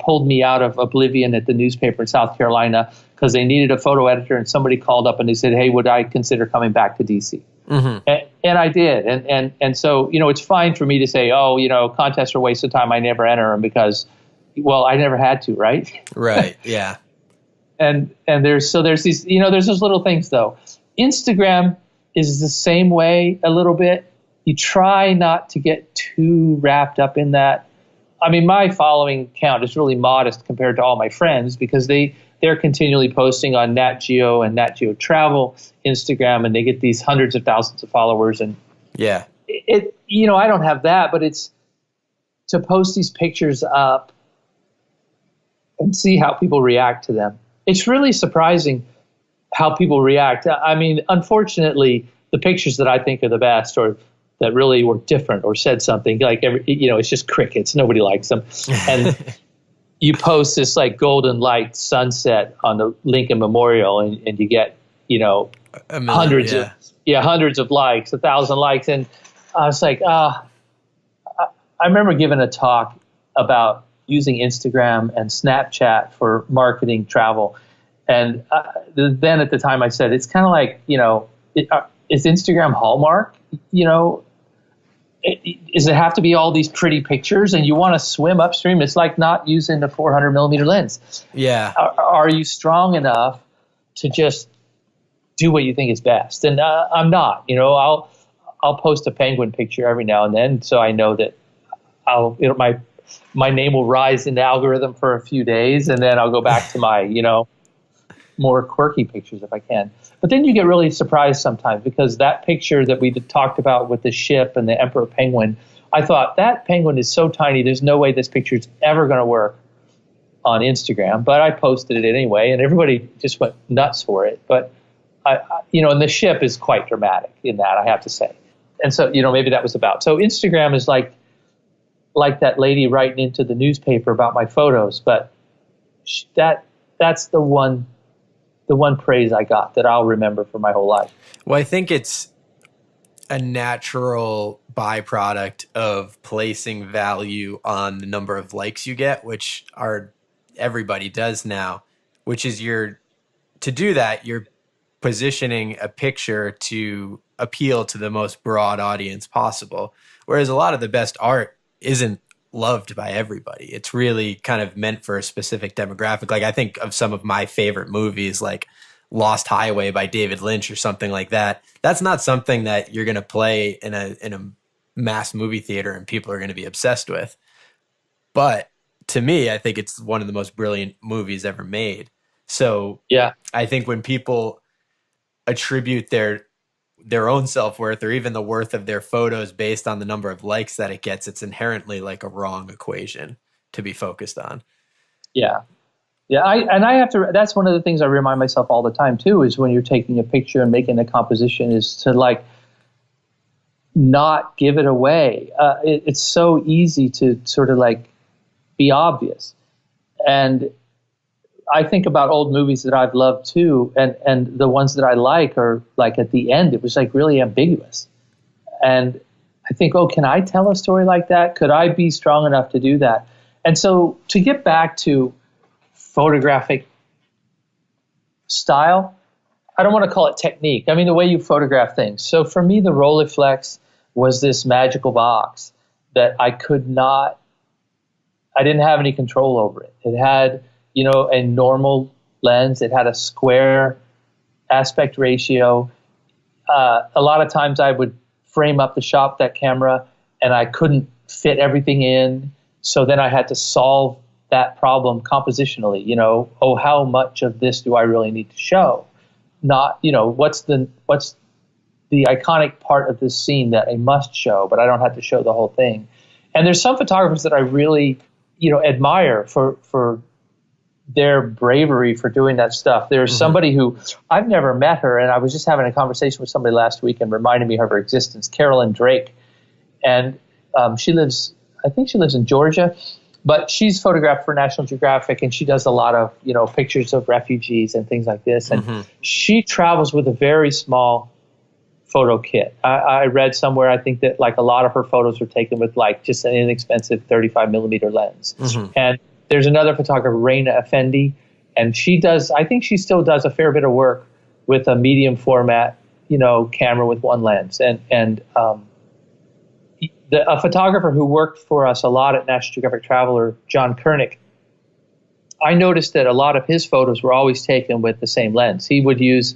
pulled me out of oblivion at the newspaper in South Carolina because they needed a photo editor, and somebody called up and they said, hey, would I consider coming back to DC? Mm-hmm. And I did. And so, it's fine for me to say, contests are a waste of time. I never enter them because, I never had to, right? Right. Yeah. and there's these, there's those little things though. Instagram is the same way a little bit. You try not to get too wrapped up in that. I mean, my following count is really modest compared to all my friends because they they're continually posting on Nat Geo and Nat Geo Travel Instagram, and they get these hundreds of thousands of followers. And Yeah. I don't have that, but it's to post these pictures up and see how people react to them. It's really surprising how people react. I mean, unfortunately, the pictures that I think are the best, or that really were different or said something, like it's just crickets. Nobody likes them. And you post this like golden light sunset on the Lincoln Memorial, and you get hundreds of likes, 1,000 likes, and I was like, I remember giving a talk about using Instagram and Snapchat for marketing travel. And then at the time I said, it's kind of like, is Instagram Hallmark? Does it have to be all these pretty pictures and you want to swim upstream? It's like not using the 400 millimeter lens. Yeah. Are you strong enough to just do what you think is best? And I'm not. I'll post a penguin picture every now and then, so I know that my name will rise in the algorithm for a few days, and then I'll go back to my more quirky pictures if I can. But then you get really surprised sometimes, because that picture that we talked about with the ship and the emperor penguin, I thought that penguin is so tiny, there's no way this picture is ever going to work on Instagram. But I posted it anyway, and everybody just went nuts for it. But and the ship is quite dramatic in that, I have to say. And so, maybe that was about. So Instagram is like that lady writing into the newspaper about my photos, but that's the one praise I got that I'll remember for my whole life. Well, I think it's a natural byproduct of placing value on the number of likes you get, which everybody does now, which is you're positioning a picture to appeal to the most broad audience possible. Whereas a lot of the best art isn't loved by everybody. It's really kind of meant for a specific demographic. Like I think of some of my favorite movies, like Lost Highway by David Lynch or something like that. That's not something that you're going to play in a mass movie theater and people are going to be obsessed with. But to me, I think it's one of the most brilliant movies ever made. So yeah, I think when people attribute their own self-worth or even the worth of their photos based on the number of likes that it gets, it's inherently like a wrong equation to be focused on. Yeah. I have to, that's one of the things I remind myself all the time too, is when you're taking a picture and making a composition, is to like not give it away. It's so easy to sort of like be obvious. And I think about old movies that I've loved too, and the ones that I like are like at the end, it was like really ambiguous. And I think, can I tell a story like that? Could I be strong enough to do that? And so to get back to photographic style, I don't want to call it technique. I mean, the way you photograph things. So for me, the Rolleiflex was this magical box that I didn't have any control over it. It had a normal lens. It had a square aspect ratio. A lot of times I would frame up the shop that camera and I couldn't fit everything in. So then I had to solve that problem compositionally. How much of this do I really need to show? Not, what's the iconic part of this scene that I must show, but I don't have to show the whole thing. And there's some photographers that I really, admire for their bravery for doing that stuff. There's somebody who I've never met her, and I was just having a conversation with somebody last week and reminded me of her existence, Carolyn Drake. And she lives in Georgia, but she's photographed for National Geographic, and she does a lot of, pictures of refugees and things like this. And she travels with a very small photo kit. I read somewhere, I think that like a lot of her photos were taken with like just an inexpensive 35 millimeter lens. And there's another photographer, Raina Effendi, and I think she still does a fair bit of work with a medium format, camera with one lens. And a photographer who worked for us a lot at National Geographic Traveler, John Koenig, I noticed that a lot of his photos were always taken with the same lens. He would use,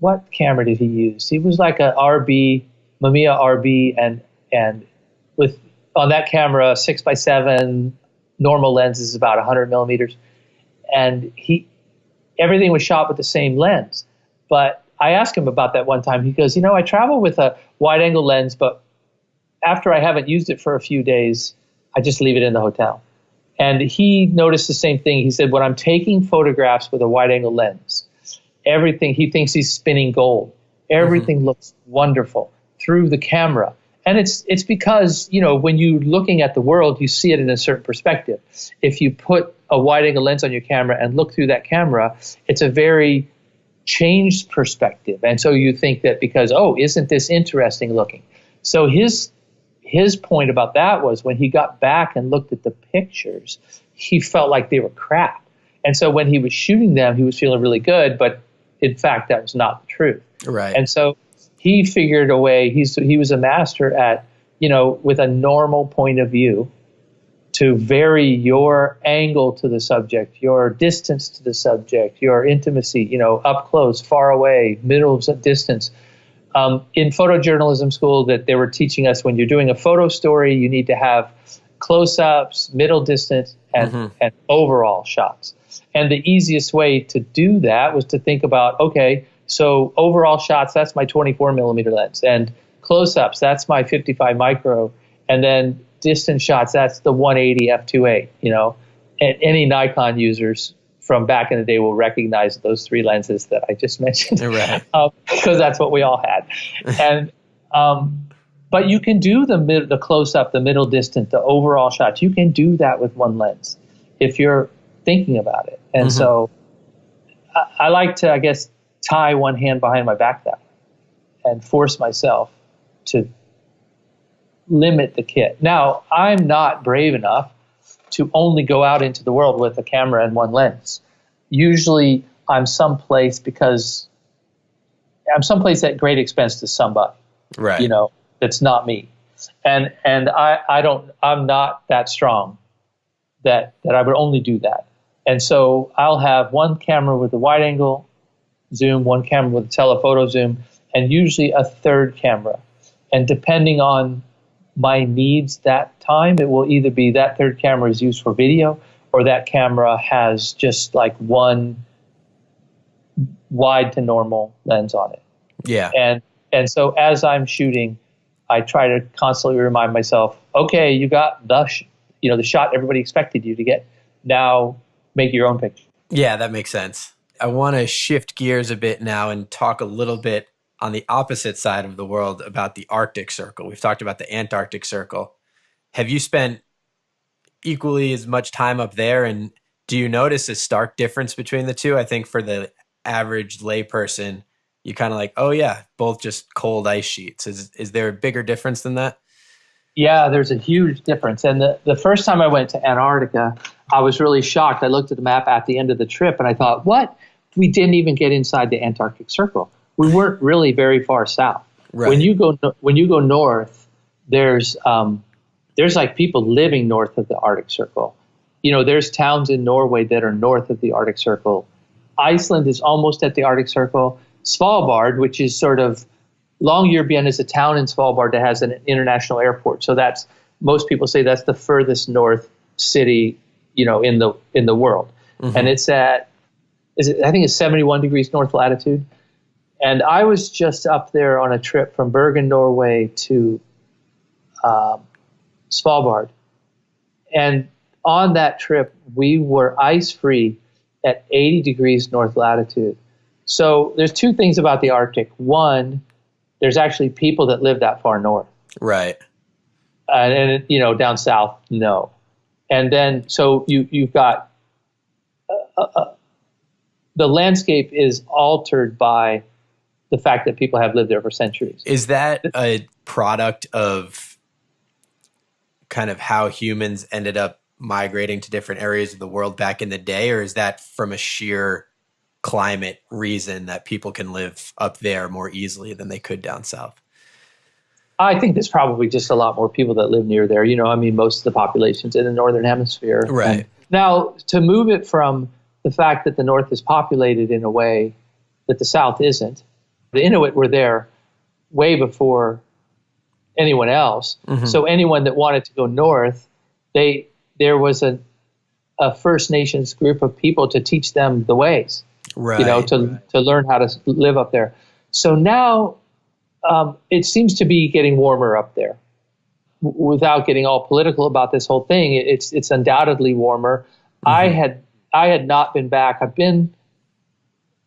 what camera did he use? He was like a Mamiya RB, and with on that camera, 6x7 normal lens is about 100 millimeters. and everything was shot with the same lens. But I asked him about that one time. He goes, I travel with a wide-angle lens, but after I haven't used it for a few days, I just leave it in the hotel. And he noticed the same thing. He said, when I'm taking photographs with a wide-angle lens, everything, he thinks he's spinning gold. Everything looks wonderful through the camera. And it's because, when you're looking at the world, you see it in a certain perspective. If you put a wide-angle lens on your camera and look through that camera, it's a very changed perspective. And so you think that because, isn't this interesting looking? So his point about that was when he got back and looked at the pictures, he felt like they were crap. And so when he was shooting them, he was feeling really good, but in fact, that was not the truth. Right. And so he figured a way, he was a master at, with a normal point of view, to vary your angle to the subject, your distance to the subject, your intimacy, up close, far away, middle of distance. In photojournalism school that they were teaching us, when you're doing a photo story, you need to have close-ups, middle distance, and overall shots. And the easiest way to do that was to think about, okay, so overall shots, that's my 24 millimeter lens. And close-ups, that's my 55 micro. And then distance shots, that's the 180 f2.8, And any Nikon users from back in the day will recognize those three lenses that I just mentioned. Right. Because that's what we all had. And but you can do the close-up, the middle distance, the overall shots. You can do that with one lens if you're thinking about it. And so I like to, I guess, tie one hand behind my back that way and force myself to limit the kit. Now, I'm not brave enough to only go out into the world with a camera and one lens. Usually I'm someplace at great expense to somebody, right. That's not me. And I'm not that strong that I would only do that. And so I'll have one camera with a wide angle zoom, one camera with a telephoto zoom, and usually a third camera. And depending on my needs that time, it will either be that third camera is used for video, or that camera has just like one wide to normal lens on it. Yeah. And so as I'm shooting, I try to constantly remind myself, okay, you got the shot everybody expected you to get. Now make your own picture. Yeah, that makes sense. I want to shift gears a bit now and talk a little bit on the opposite side of the world about the Arctic Circle. We've talked about the Antarctic Circle. Have you spent equally as much time up there? And do you notice a stark difference between the two? I think for the average layperson, you kind of like, oh yeah, both just cold ice sheets. Is there a bigger difference than that? Yeah, there's a huge difference. And the first time I went to Antarctica, I was really shocked. I looked at the map at the end of the trip and I thought, what? We didn't even get inside the Antarctic Circle. We weren't really very far south. Right. When you go north, there's like people living north of the Arctic Circle. There's towns in Norway that are north of the Arctic Circle. Iceland is almost at the Arctic Circle. Svalbard, which is sort of Longyearbyen, is a town in Svalbard that has an international airport. So most people say that's the furthest north city, in the world. Mm-hmm. And it's I think it's 71 degrees north latitude. And I was just up there on a trip from Bergen, Norway to Svalbard. And on that trip, we were ice-free at 80 degrees north latitude. So there's two things about the Arctic. One, there's actually people that live that far north. Right. And down south, no. And then, so you've got the landscape is altered by the fact that people have lived there for centuries. Is that a product of kind of how humans ended up migrating to different areas of the world back in the day, or is that from a sheer climate reason that people can live up there more easily than they could down south? I think there's probably just a lot more people that live near there. Most of the population's in the northern hemisphere. Right. And now, to move it from the fact that the north is populated in a way that the south isn't, the Inuit were there way before anyone else. Mm-hmm. So anyone that wanted to go north, there was a First Nations group of people to teach them the ways, Right. to learn how to live up there. So now it seems to be getting warmer up there. Without getting all political about this whole thing, it's undoubtedly warmer. Mm-hmm. I had not been back. I've been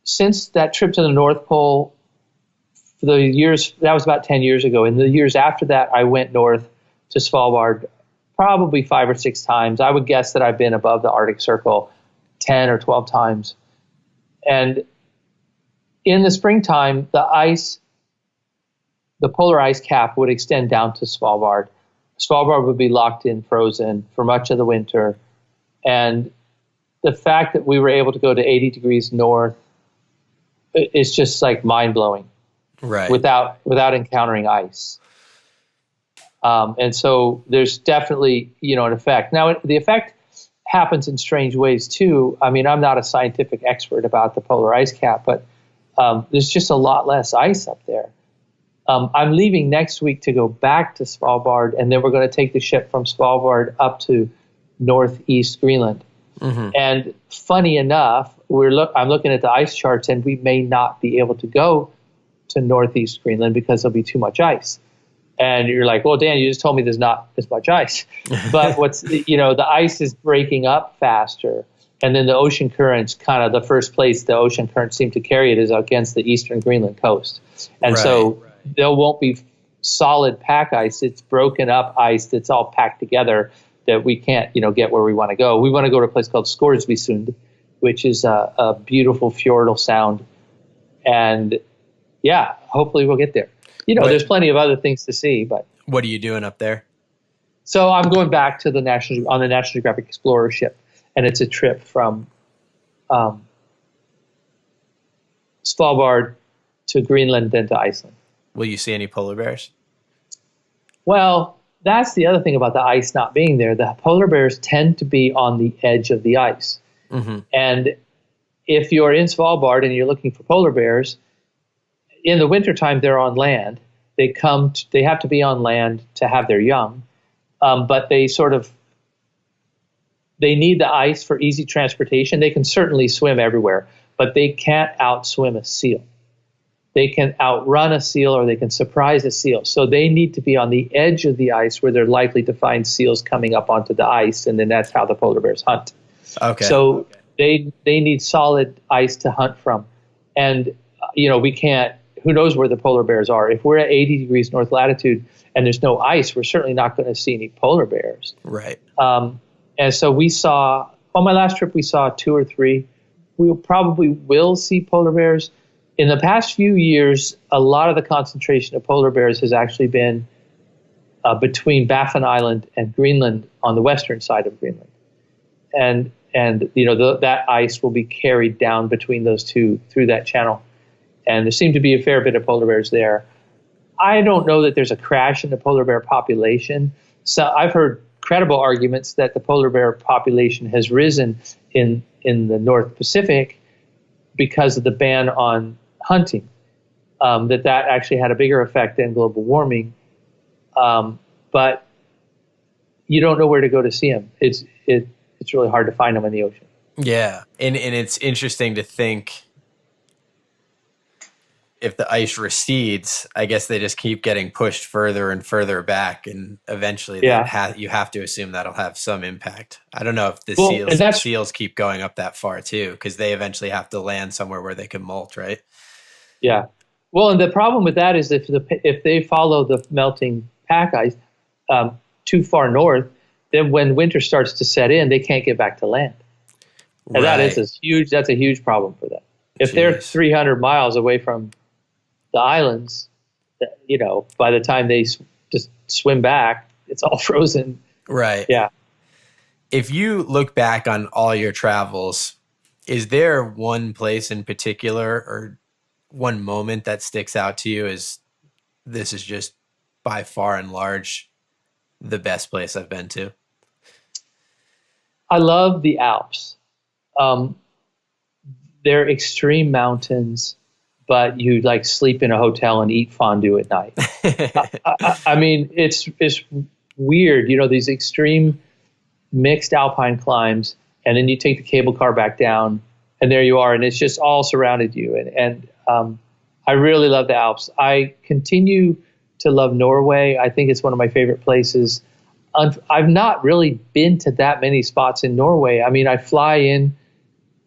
since that trip to the North Pole. For the years, that was about 10 years ago. In the years after that, I went north to Svalbard probably 5 or 6 times. I would guess that I've been above the Arctic Circle 10 or 12 times. And in the springtime, the polar ice cap would extend down to Svalbard. Svalbard would be locked in, frozen for much of the winter. And the fact that we were able to go to 80 degrees north is just like mind-blowing. Right. Without encountering ice. And so there's definitely, an effect. Now, the effect happens in strange ways, too. I mean, I'm not a scientific expert about the polar ice cap, but there's just a lot less ice up there. I'm leaving next week to go back to Svalbard, and then we're going to take the ship from Svalbard up to northeast Greenland. Mm-hmm. And funny enough, I'm looking at the ice charts, and we may not be able to go to northeast Greenland because there'll be too much ice. And you're like, well, Dan, you just told me there's not as much ice. But the ice is breaking up faster. And then the ocean currents, kind of the first place the ocean currents seem to carry it is against the eastern Greenland coast. And so there won't be solid pack ice. It's broken up ice that's all packed together that we can't, get where we want to go. We want to go to a place called Scoresbysund, which is a beautiful fjordal sound. And yeah, hopefully we'll get there. There's plenty of other things to see, but what are you doing up there? So I'm going back to the National Geographic Explorer ship, and it's a trip from Svalbard to Greenland, then to Iceland. Will you see any polar bears? Well, that's the other thing about the ice not being there. The polar bears tend to be on the edge of the ice, mm-hmm. And if you're in Svalbard and you're looking for polar bears, in the wintertime, they're on land. They have to be on land to have their young, but they need the ice for easy transportation. They can certainly swim everywhere, but they can't outswim a seal. They can outrun a seal or they can surprise a seal. So they need to be on the edge of the ice where they're likely to find seals coming up onto the ice, and then that's how the polar bears hunt. Okay. So they need solid ice to hunt from. And, we can't. Who knows where the polar bears are? If we're at 80 degrees north latitude and there's no ice, we're certainly not going to see any polar bears. Right. And so on my last trip, we saw 2 or 3. We probably will see polar bears. In the past few years, a lot of the concentration of polar bears has actually been between Baffin Island and Greenland on the western side of Greenland. And that ice will be carried down between those two through that channel. And there seem to be a fair bit of polar bears there. I don't know that there's a crash in the polar bear population. So I've heard credible arguments that the polar bear population has risen in the North Pacific because of the ban on hunting, that actually had a bigger effect than global warming. But you don't know where to go to see them. It's really hard to find them in the ocean. Yeah, and it's interesting to think, if the ice recedes, I guess they just keep getting pushed further and further back, and eventually you have to assume that'll have some impact. I don't know if the seals keep going up that far too, because they eventually have to land somewhere where they can molt, right? Yeah. Well, and the problem with that is if they follow the melting pack ice too far north, then when winter starts to set in, they can't get back to land, and that's a huge problem for them. If they're 300 miles away from the islands, by the time they just swim back, it's all frozen. Right. Yeah. If you look back on all your travels, is there one place in particular or one moment that sticks out to you as this is just by far and large the best place I've been to? I love the Alps. They're extreme mountains, but you sleep in a hotel and eat fondue at night. I mean, it's weird, these extreme mixed alpine climbs, and then you take the cable car back down, and there you are, and it's just all surrounded you. And I really love the Alps. I continue to love Norway. I think it's one of my favorite places. I've not really been to that many spots in Norway. I mean, I fly in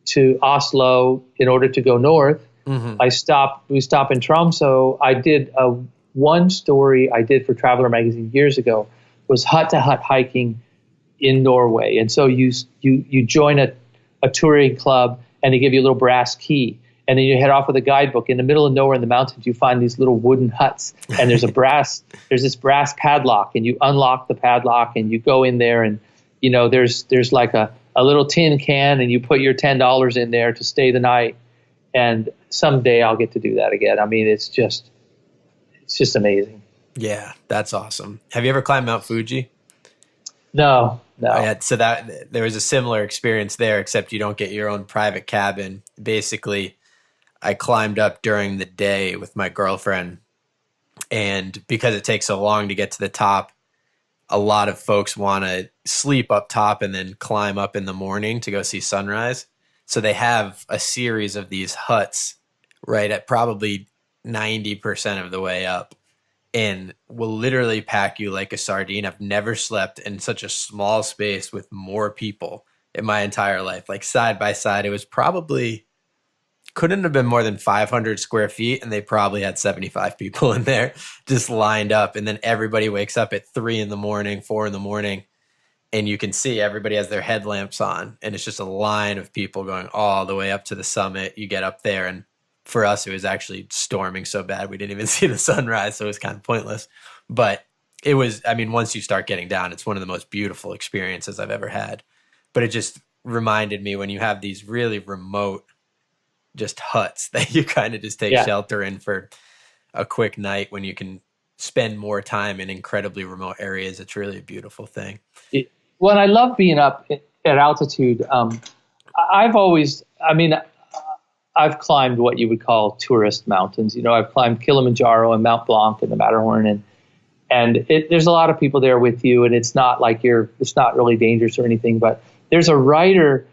to Oslo in order to go north. Mm-hmm. We stop in Tromsø. I did one story I did for Traveler magazine years ago was hut to hut hiking in Norway. And so you join a touring club, and they give you a little brass key. And then you head off with a guidebook. In the middle of nowhere in the mountains, you find these little wooden huts, and there's this brass padlock, and you unlock the padlock, and you go in there, and there's like a little tin can, and you put your $10 in there to stay the night. And someday I'll get to do that again. I mean, it's just amazing. Yeah, that's awesome. Have you ever climbed Mount Fuji? No. So that there was a similar experience there, except you don't get your own private cabin. Basically, I climbed up during the day with my girlfriend, and because it takes so long to get to the top, a lot of folks want to sleep up top and then climb up in the morning to go see sunrise. So they have a series of these huts right at probably 90% of the way up, and will literally pack you like a sardine. I've never slept in such a small space with more people in my entire life. Like side by side, it was probably couldn't have been more than 500 square feet, and they probably had 75 people in there just lined up. And then everybody wakes up at 3 a.m, 4 a.m, and you can see everybody has their headlamps on, and it's just a line of people going all the way up to the summit. You get up there, and for us, it was actually storming so bad we didn't even see the sunrise, so it was kind of pointless. But it was, I mean, once you start getting down, it's one of the most beautiful experiences I've ever had. But it just reminded me when you have these really remote just huts that you kind of just take shelter in for a quick night when you can spend more time in incredibly remote areas. It's really a beautiful thing. Well, I love being up at altitude. I've climbed what you would call tourist mountains. I've climbed Kilimanjaro and Mount Blanc and the Matterhorn, and there's a lot of people there with you, and it's not like it's not really dangerous or anything. But there's a writer,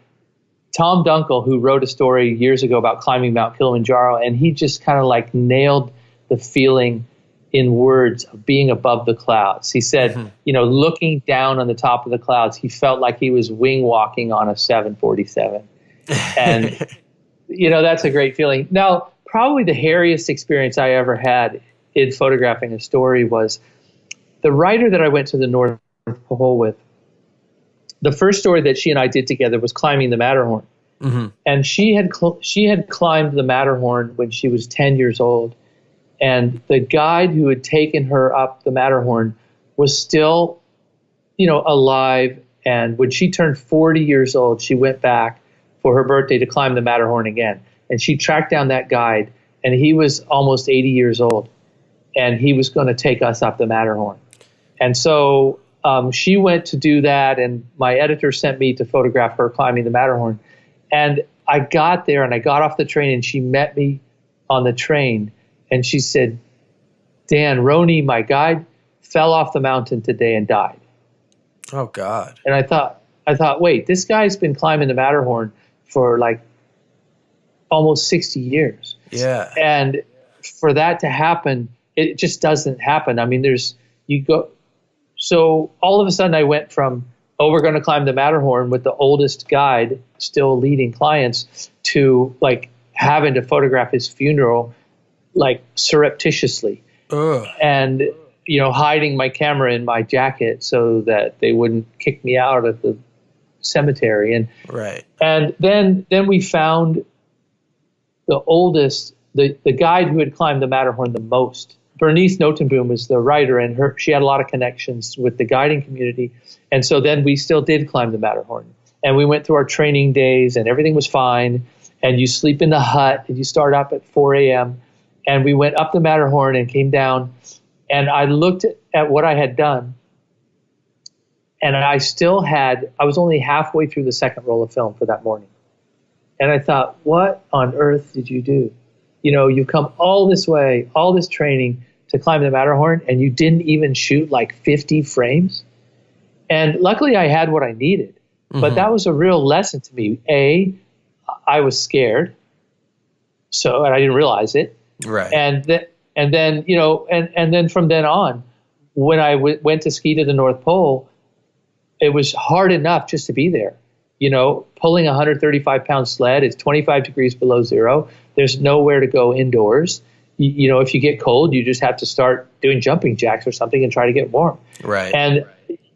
Tom Dunkel, who wrote a story years ago about climbing Mount Kilimanjaro, and he just kind of like nailed the feeling in words of being above the clouds. He said, looking down on the top of the clouds, he felt like he was wing walking on a 747. And, that's a great feeling. Now, probably the hairiest experience I ever had in photographing a story was the writer that I went to the North Pole with. The first story that she and I did together was climbing the Matterhorn. Mm-hmm. And she had climbed the Matterhorn when she was 10 years old. And the guide who had taken her up the Matterhorn was still, alive. And when she turned 40 years old, she went back for her birthday to climb the Matterhorn again. And she tracked down that guide, and he was almost 80 years old. And he was going to take us up the Matterhorn. And so she went to do that, and my editor sent me to photograph her climbing the Matterhorn. And I got there, and I got off the train, and she met me on the train. And she said, Dan, Roni, my guide, fell off the mountain today and died. Oh, God. And I thought, wait, this guy's been climbing the Matterhorn for like almost 60 years. Yeah. And for that to happen, it just doesn't happen. I mean, so all of a sudden I went from, we're going to climb the Matterhorn with the oldest guide still leading clients, to like having to photograph his funeral like surreptitiously. And hiding my camera in my jacket so that they wouldn't kick me out of the cemetery. And right. And then we found the oldest, the guide who had climbed the Matterhorn the most. Bernice Notenboom was the writer, and she had a lot of connections with the guiding community. And so then we still did climb the Matterhorn. And we went through our training days, and everything was fine. And you sleep in the hut, and you start up at 4 a.m. And we went up the Matterhorn and came down. And I looked at what I had done, and I was only halfway through the second roll of film for that morning. And I thought, what on earth did you do? You've come all this way, all this training to climb the Matterhorn, and you didn't even shoot like 50 frames. And luckily I had what I needed. But that was a real lesson to me. I was scared, and I didn't realize it. Right. And then and then from then on, when I went to ski to the North Pole, it was hard enough just to be there. Pulling a 135-pound sled, it's 25 degrees below zero. There's nowhere to go indoors. If you get cold, you just have to start doing jumping jacks or something and try to get warm. Right. And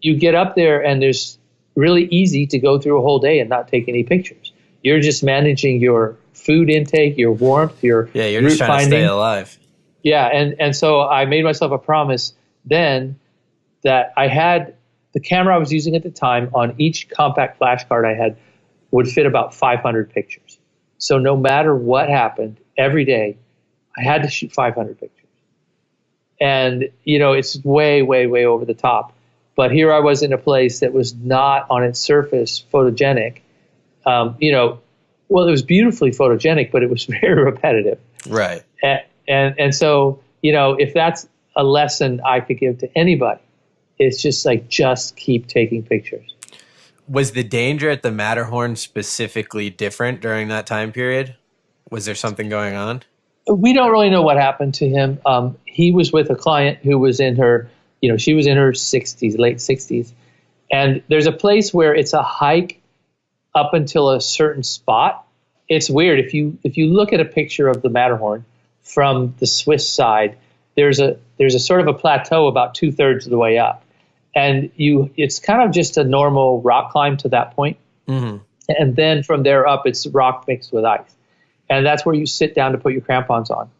you get up there, and there's really easy to go through a whole day and not take any pictures. You're just managing your food intake, your warmth, your you're route just trying finding. to stay alive. Yeah, and so I made myself a promise then that I had the camera I was using at the time on each compact flash card I had would fit about 500 pictures. So no matter what happened, every day I had to shoot 500 pictures. And, it's way, way, way over the top. But here I was in a place that was not on its surface photogenic. Well, it was beautifully photogenic, but it was very repetitive. Right. And so, if that's a lesson I could give to anybody, it's just keep taking pictures. Was the danger at the Matterhorn specifically different during that time period? Was there something going on? We don't really know what happened to him. He was with a client who was in her, she was in her 60s, late 60s. And there's a place where it's a hike up until a certain spot. It's weird. If you look at a picture of the Matterhorn from the Swiss side, there's a sort of a plateau about 2/3 of the way up. And it's kind of just a normal rock climb to that point. Mm-hmm. And then from there up, it's rock mixed with ice. And that's where you sit down to put your crampons on.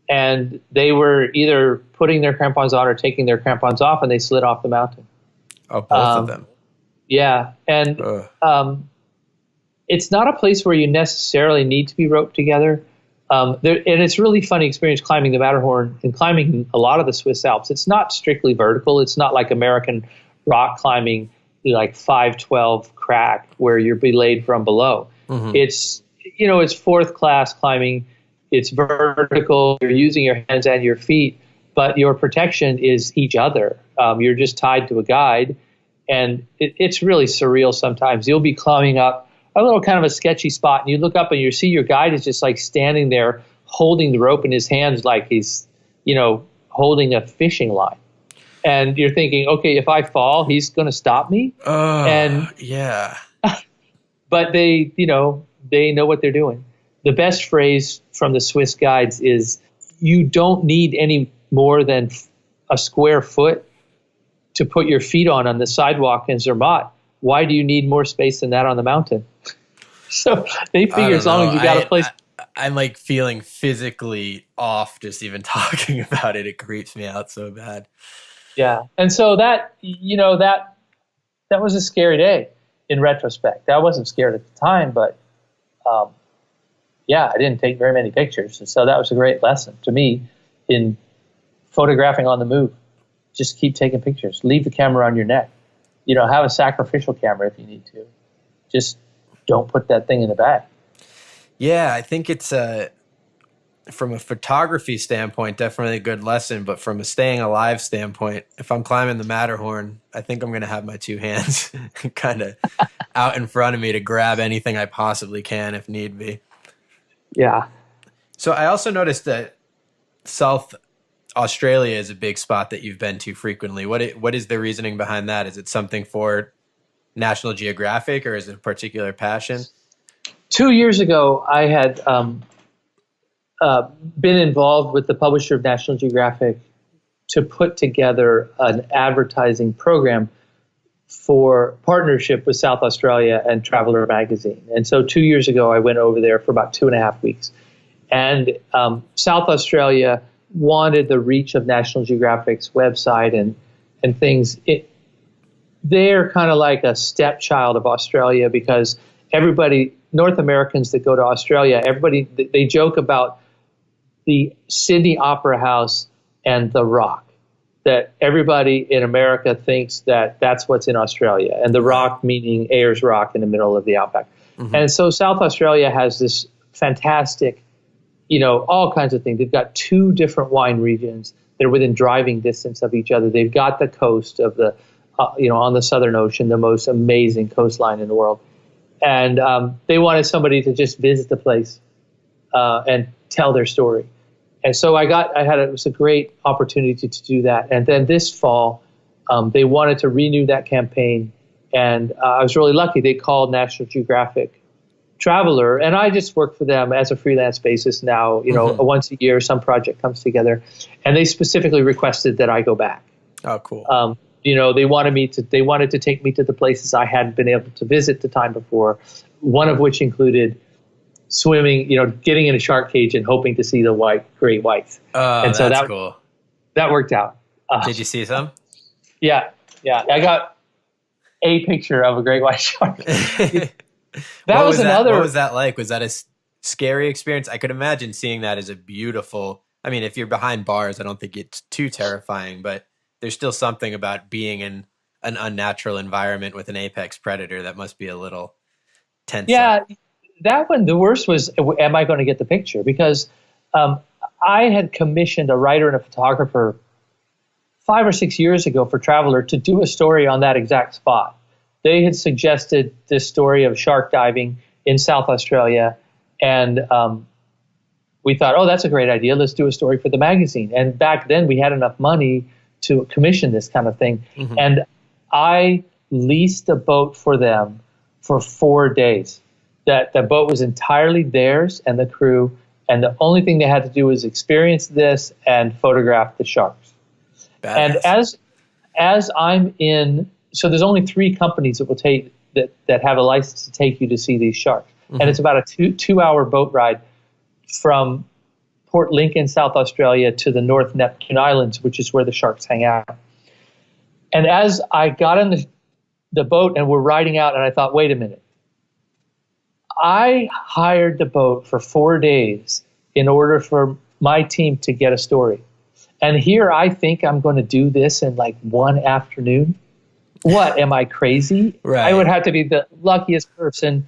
And they were either putting their crampons on or taking their crampons off, and they slid off the mountain. Oh, both of them. Yeah. And it's not a place where you necessarily need to be roped together. And it's a really funny experience climbing the Matterhorn and climbing a lot of the Swiss Alps. It's not strictly vertical. It's not like American rock climbing, like 512 crack where you're belayed from below. Mm-hmm. It's fourth class climbing. It's vertical. You're using your hands and your feet, but your protection is each other. You're just tied to a guide, and it's really surreal sometimes. You'll be climbing up a little kind of a sketchy spot, and you look up and you see your guide is just like standing there holding the rope in his hands like he's, holding a fishing line. And you're thinking, okay, if I fall, he's going to stop me. Yeah. But they know what they're doing. The best phrase from the Swiss guides is, you don't need any more than a square foot to put your feet on the sidewalk in Zermatt. Why do you need more space than that on the mountain? So they figure as long as you got a place. I'm like feeling physically off just even talking about it. It creeps me out so bad. Yeah. And so that was a scary day in retrospect. I wasn't scared at the time, but I didn't take very many pictures. And so that was a great lesson to me in photographing on the move. Just keep taking pictures. Leave the camera on your neck. Have a sacrificial camera if you need to. Just don't put that thing in the bag. Yeah, I think it's from a photography standpoint, definitely a good lesson. But from a staying alive standpoint, if I'm climbing the Matterhorn, I think I'm going to have my two hands kind of out in front of me to grab anything I possibly can if need be. Yeah. So I also noticed that South Australia is a big spot that you've been to frequently. What is the reasoning behind that? Is it something for National Geographic, or is it a particular passion? 2 years ago, I had been involved with the publisher of National Geographic to put together an advertising program for partnership with South Australia and Traveller magazine. And so 2 years ago, I went over there for about 2.5 weeks. And South Australia wanted the reach of National Geographic's website and things. They're kind of like a stepchild of Australia, because everybody, North Americans that go to Australia, they joke about the Sydney Opera House and the Rock, that everybody in America thinks that that's what's in Australia, and the Rock meaning Ayers Rock in the middle of the outback. Mm-hmm. And so South Australia has this fantastic, all kinds of things. They've got 2 different wine regions that are within driving distance of each other. They've got the coast of the on the Southern Ocean, the most amazing coastline in the world. And they wanted somebody to just visit the place and tell their story. And so it was a great opportunity to do that. And then this fall, they wanted to renew that campaign. And I was really lucky. They called National Geographic Traveler, and I just work for them as a freelance basis now. Once a year, some project comes together, and they specifically requested that I go back. Oh, cool. They wanted to take me to the places I hadn't been able to visit the time before. One of which included swimming, getting in a shark cage and hoping to see the great whites. And so that's cool. That worked out. Did you see some? Yeah. I got a picture of a great white shark. What was that like? Was that a scary experience? I could imagine seeing that as a beautiful, if you're behind bars, I don't think it's too terrifying, but there's still something about being in an unnatural environment with an apex predator that must be a little tense. Yeah, that one, the worst was, am I going to get the picture? Because I had commissioned a writer and a photographer 5 or 6 years ago for Traveler to do a story on that exact spot. They had suggested this story of shark diving in South Australia, and we thought, oh, that's a great idea. Let's do a story for the magazine. And back then, we had enough money to commission this kind of thing. Mm-hmm. And I leased a boat for them for 4 days. That the boat was entirely theirs and the crew, and the only thing they had to do was experience this and photograph the sharks. Badass. And as I'm in, so there's only 3 companies that will take that have a license to take you to see these sharks, mm-hmm. and it's about a two-hour boat ride from Port Lincoln, South Australia, to the North Neptune Islands, which is where the sharks hang out. And as I got in the boat and we're riding out, and I thought, wait a minute. I hired the boat for 4 days in order for my team to get a story. And here I think I'm going to do this in like one afternoon. What, am I crazy? Right. I would have to be the luckiest person,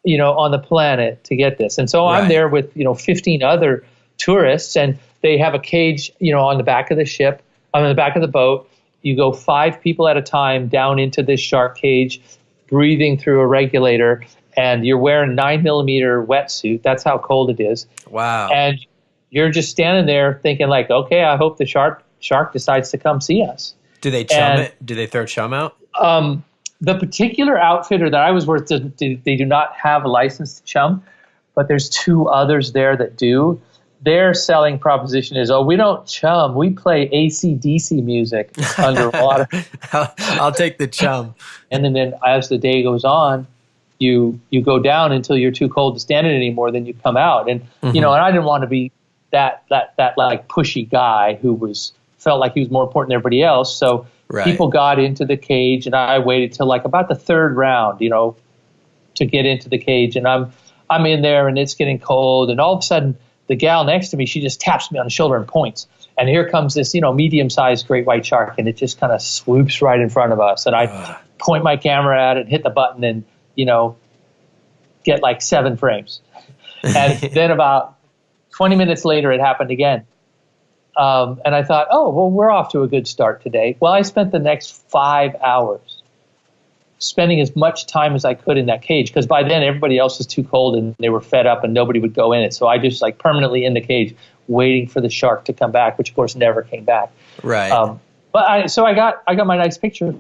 on the planet to get this. And so right. I'm there with, 15 other tourists, and they have a cage, on the back of the ship, on the back of the boat. You go 5 people at a time down into this shark cage, breathing through a regulator, and you're wearing 9mm wetsuit. That's how cold it is. Wow. And you're just standing there thinking like, okay, I hope the shark decides to come see us. Do they chum it? Do they throw chum out? The particular outfitter that I was with, they do not have a license to chum, but there's 2 others there that do. Their selling proposition is, we don't chum. We play AC/DC music underwater. I'll take the chum. And then as the day goes on, you go down until you're too cold to stand it anymore. Then you come out. And, mm-hmm. And I didn't want to be that like pushy guy who felt like he was more important than everybody else. So right. People got into the cage, and I waited till like about the 3rd round, to get into the cage. And I'm in there, and it's getting cold. And all of a sudden, the gal next to me, she just taps me on the shoulder and points. And here comes this, medium-sized great white shark, and it just kind of swoops right in front of us. And I point my camera at it, hit the button, and, get like 7 frames. And then about 20 minutes later, it happened again. And I thought, we're off to a good start today. Well, I spent the next 5 hours spending as much time as I could in that cage, because by then everybody else was too cold and they were fed up and nobody would go in it. So I just like permanently in the cage waiting for the shark to come back, which of course never came back. Right. So I got my nice picture.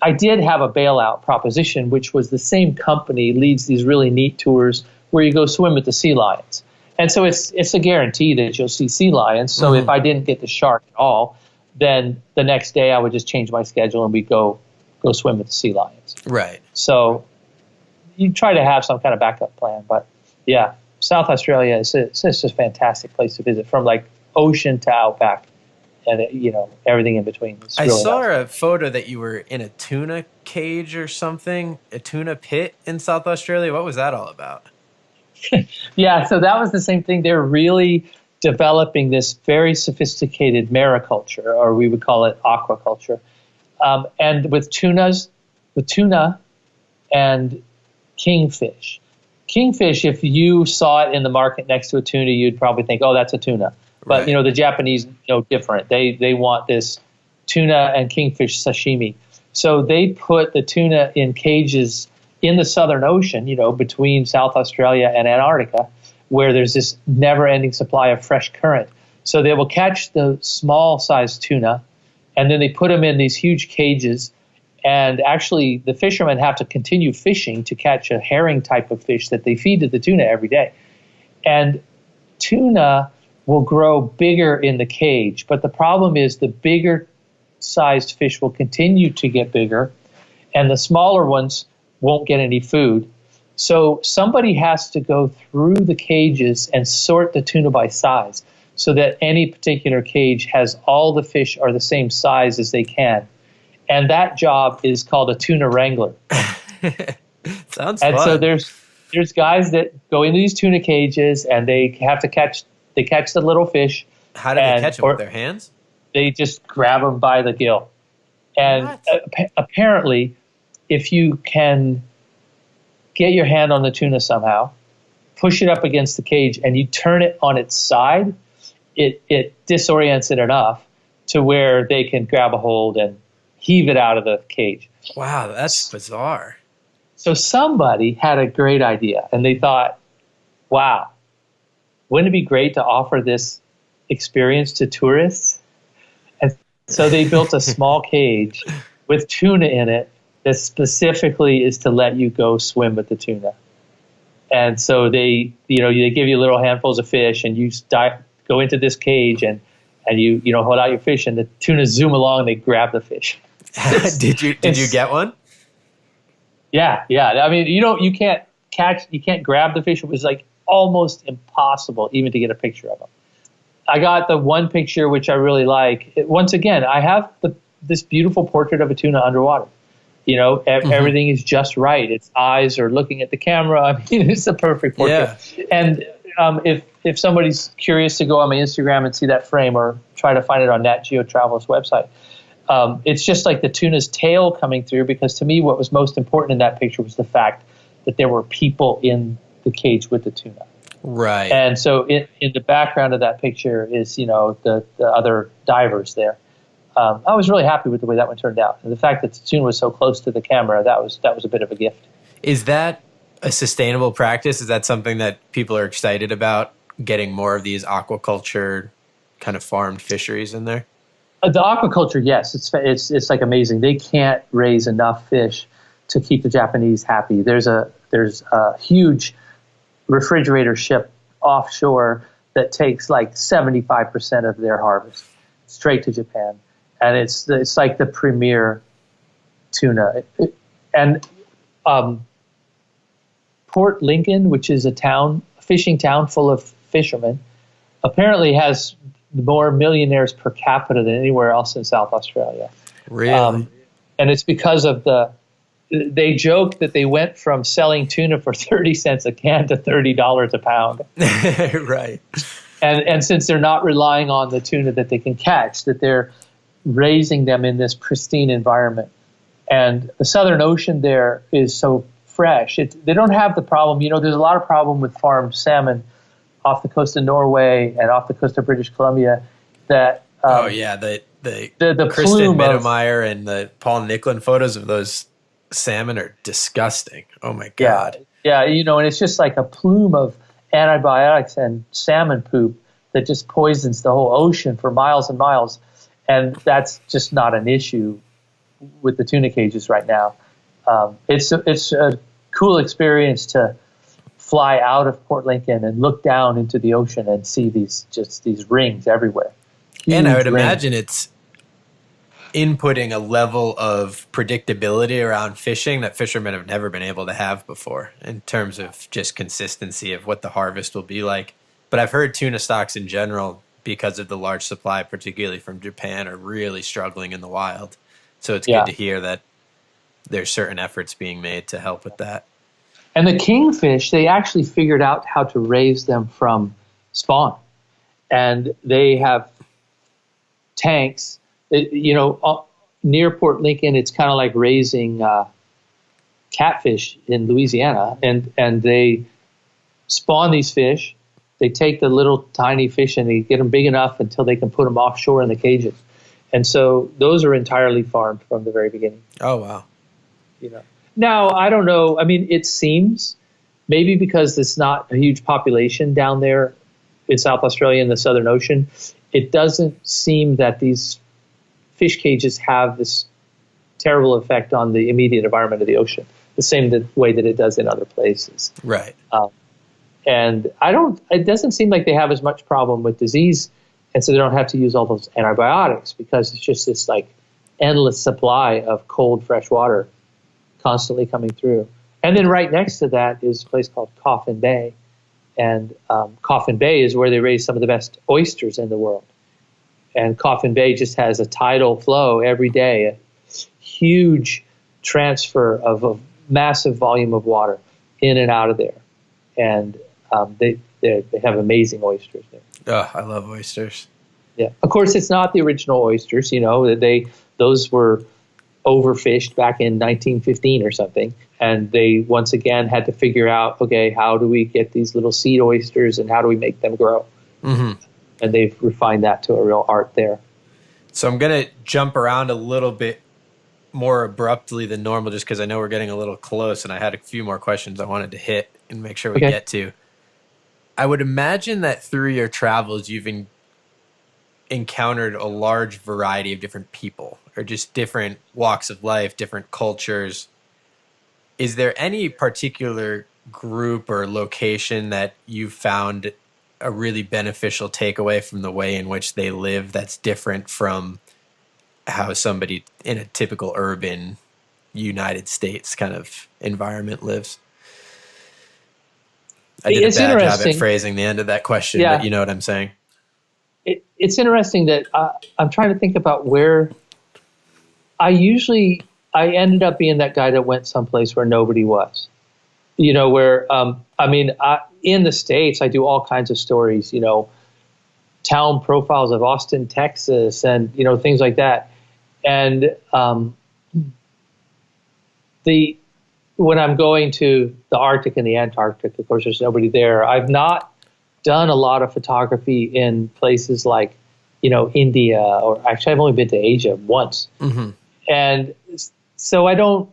I did have a bailout proposition, which was the same company leads these really neat tours where you go swim with the sea lions. And so it's a guarantee that you'll see sea lions. So if I didn't get the shark at all, then the next day I would just change my schedule and we'd go swim with the sea lions. Right. So you try to have some kind of backup plan. But yeah, South Australia is just a fantastic place to visit, from like ocean to outback and everything in between. It's I really saw nice. A photo that you were in a tuna cage or something, a tuna pit in South Australia. What was that all about? Yeah, so that was the same thing. They're really developing this very sophisticated mariculture, or we would call it aquaculture. And with tuna and kingfish. Kingfish, if you saw it in the market next to a tuna, you'd probably think, that's a tuna. But, right. The Japanese, different. They want this tuna and kingfish sashimi. So they put the tuna in cages in the Southern Ocean, between South Australia and Antarctica, where there's this never-ending supply of fresh current. So they will catch the small-sized tuna, and then they put them in these huge cages. And actually, the fishermen have to continue fishing to catch a herring type of fish that they feed to the tuna every day. And tuna will grow bigger in the cage, but the problem is the bigger sized fish will continue to get bigger, and the smaller ones won't get any food. So somebody has to go through the cages and sort the tuna by size so that any particular cage has all the fish are the same size as they can. And that job is called a tuna wrangler. Sounds and fun. So there's guys that go into these tuna cages and they have to catch the little fish. How do they catch them with their hands? They just grab them by the gill. And apparently, if you can get your hand on the tuna somehow, push it up against the cage, and you turn it on its side, it disorients it enough to where they can grab a hold and heave it out of the cage. Wow, that's bizarre. So somebody had a great idea, and they thought, wow, wouldn't it be great to offer this experience to tourists? And so they built a small cage with tuna in it that specifically is to let you go swim with the tuna. And so they give you little handfuls of fish, and you go into this cage, and you hold out your fish, and the tuna zoom along, and they grab the fish. Did you get one? Yeah. I mean, you can't grab the fish. It was like almost impossible even to get a picture of them. I got the one picture which I really like. Once again, I have this beautiful portrait of a tuna underwater. Everything is just right. Its eyes are looking at the camera. I mean, it's a perfect portrait. Yeah. And if somebody's curious to go on my Instagram and see that frame, or try to find it on Nat Geo Travel's website, it's just like the tuna's tail coming through, because to me what was most important in that picture was the fact that there were people in the cage with the tuna. Right. And so in the background of that picture is, the other divers there. I was really happy with the way that one turned out. And the fact that the tuna was so close to the camera, that was a bit of a gift. Is that a sustainable practice? Is that something that people are excited about, getting more of these aquaculture kind of farmed fisheries in there? The aquaculture, yes, it's like amazing. They can't raise enough fish to keep the Japanese happy. There's a huge refrigerator ship offshore that takes like 75% of their harvest straight to Japan, and it's like the premier tuna. And Port Lincoln, which is a fishing town full of fishermen, apparently has more millionaires per capita than anywhere else in South Australia. Really? And it's because of they joke that they went from selling tuna for 30 cents a can to $30 a pound. Right. And since they're not relying on the tuna that they can catch, that they're raising them in this pristine environment. And the Southern Ocean there is so fresh. They don't have the problem. There's a lot of problem with farmed salmon off the coast of Norway and off the coast of British Columbia. That the Kristen Mittermeier and the Paul Nicklin photos of those salmon are disgusting. Oh my God. Yeah, and it's just like a plume of antibiotics and salmon poop that just poisons the whole ocean for miles and miles. And that's just not an issue with the tuna cages right now. It's a cool experience to fly out of Port Lincoln and look down into the ocean and see these rings everywhere. And I would imagine it's inputting a level of predictability around fishing that fishermen have never been able to have before, in terms of just consistency of what the harvest will be like. But I've heard tuna stocks in general, because of the large supply, particularly from Japan, are really struggling in the wild. So it's good to hear that there's certain efforts being made to help with that. And the kingfish, they actually figured out how to raise them from spawn. And they have tanks. Near Port Lincoln, it's kind of like raising catfish in Louisiana. And they spawn these fish. They take the little tiny fish and they get them big enough until they can put them offshore in the cages. And so those are entirely farmed from the very beginning. Oh, wow. You know. Now, I don't know. I mean, it seems maybe because it's not a huge population down there in South Australia in the Southern Ocean, it doesn't seem that these fish cages have this terrible effect on the immediate environment of the ocean, the same way that it does in other places. Right. And it doesn't seem like they have as much problem with disease, and so they don't have to use all those antibiotics because it's just this like endless supply of cold, fresh water constantly coming through. And then right next to that is a place called Coffin Bay. And Coffin Bay is where they raise some of the best oysters in the world. And Coffin Bay just has a tidal flow every day, a huge transfer of a massive volume of water in and out of there. And they have amazing oysters there. Oh, I love oysters. Yeah. Of course, it's not the original oysters. You know, those were overfished back in 1915 or something. And they once again had to figure out, okay, how do we get these little seed oysters and how do we make them grow? Mm-hmm. And they've refined that to a real art there. So I'm going to jump around a little bit more abruptly than normal just because I know we're getting a little close and I had a few more questions I wanted to hit and make sure we get to. I would imagine that through your travels, you've encountered a large variety of different people or just different walks of life, different cultures. Is there any particular group or location that you found a really beneficial takeaway from the way in which they live that's different from how somebody in a typical urban United States kind of environment lives? I did a bad job at phrasing the end of that question, but you know what I'm saying? It's interesting that I'm trying to think about where I ended up being that guy that went someplace where nobody was. You know, where, in the States, I do all kinds of stories, you know, town profiles of Austin, Texas, and, you know, things like that. And when I'm going to the Arctic and the Antarctic, of course, there's nobody there. I've not done a lot of photography in places like, you know, India, or actually I've only been to Asia once. Mm-hmm. And so I don't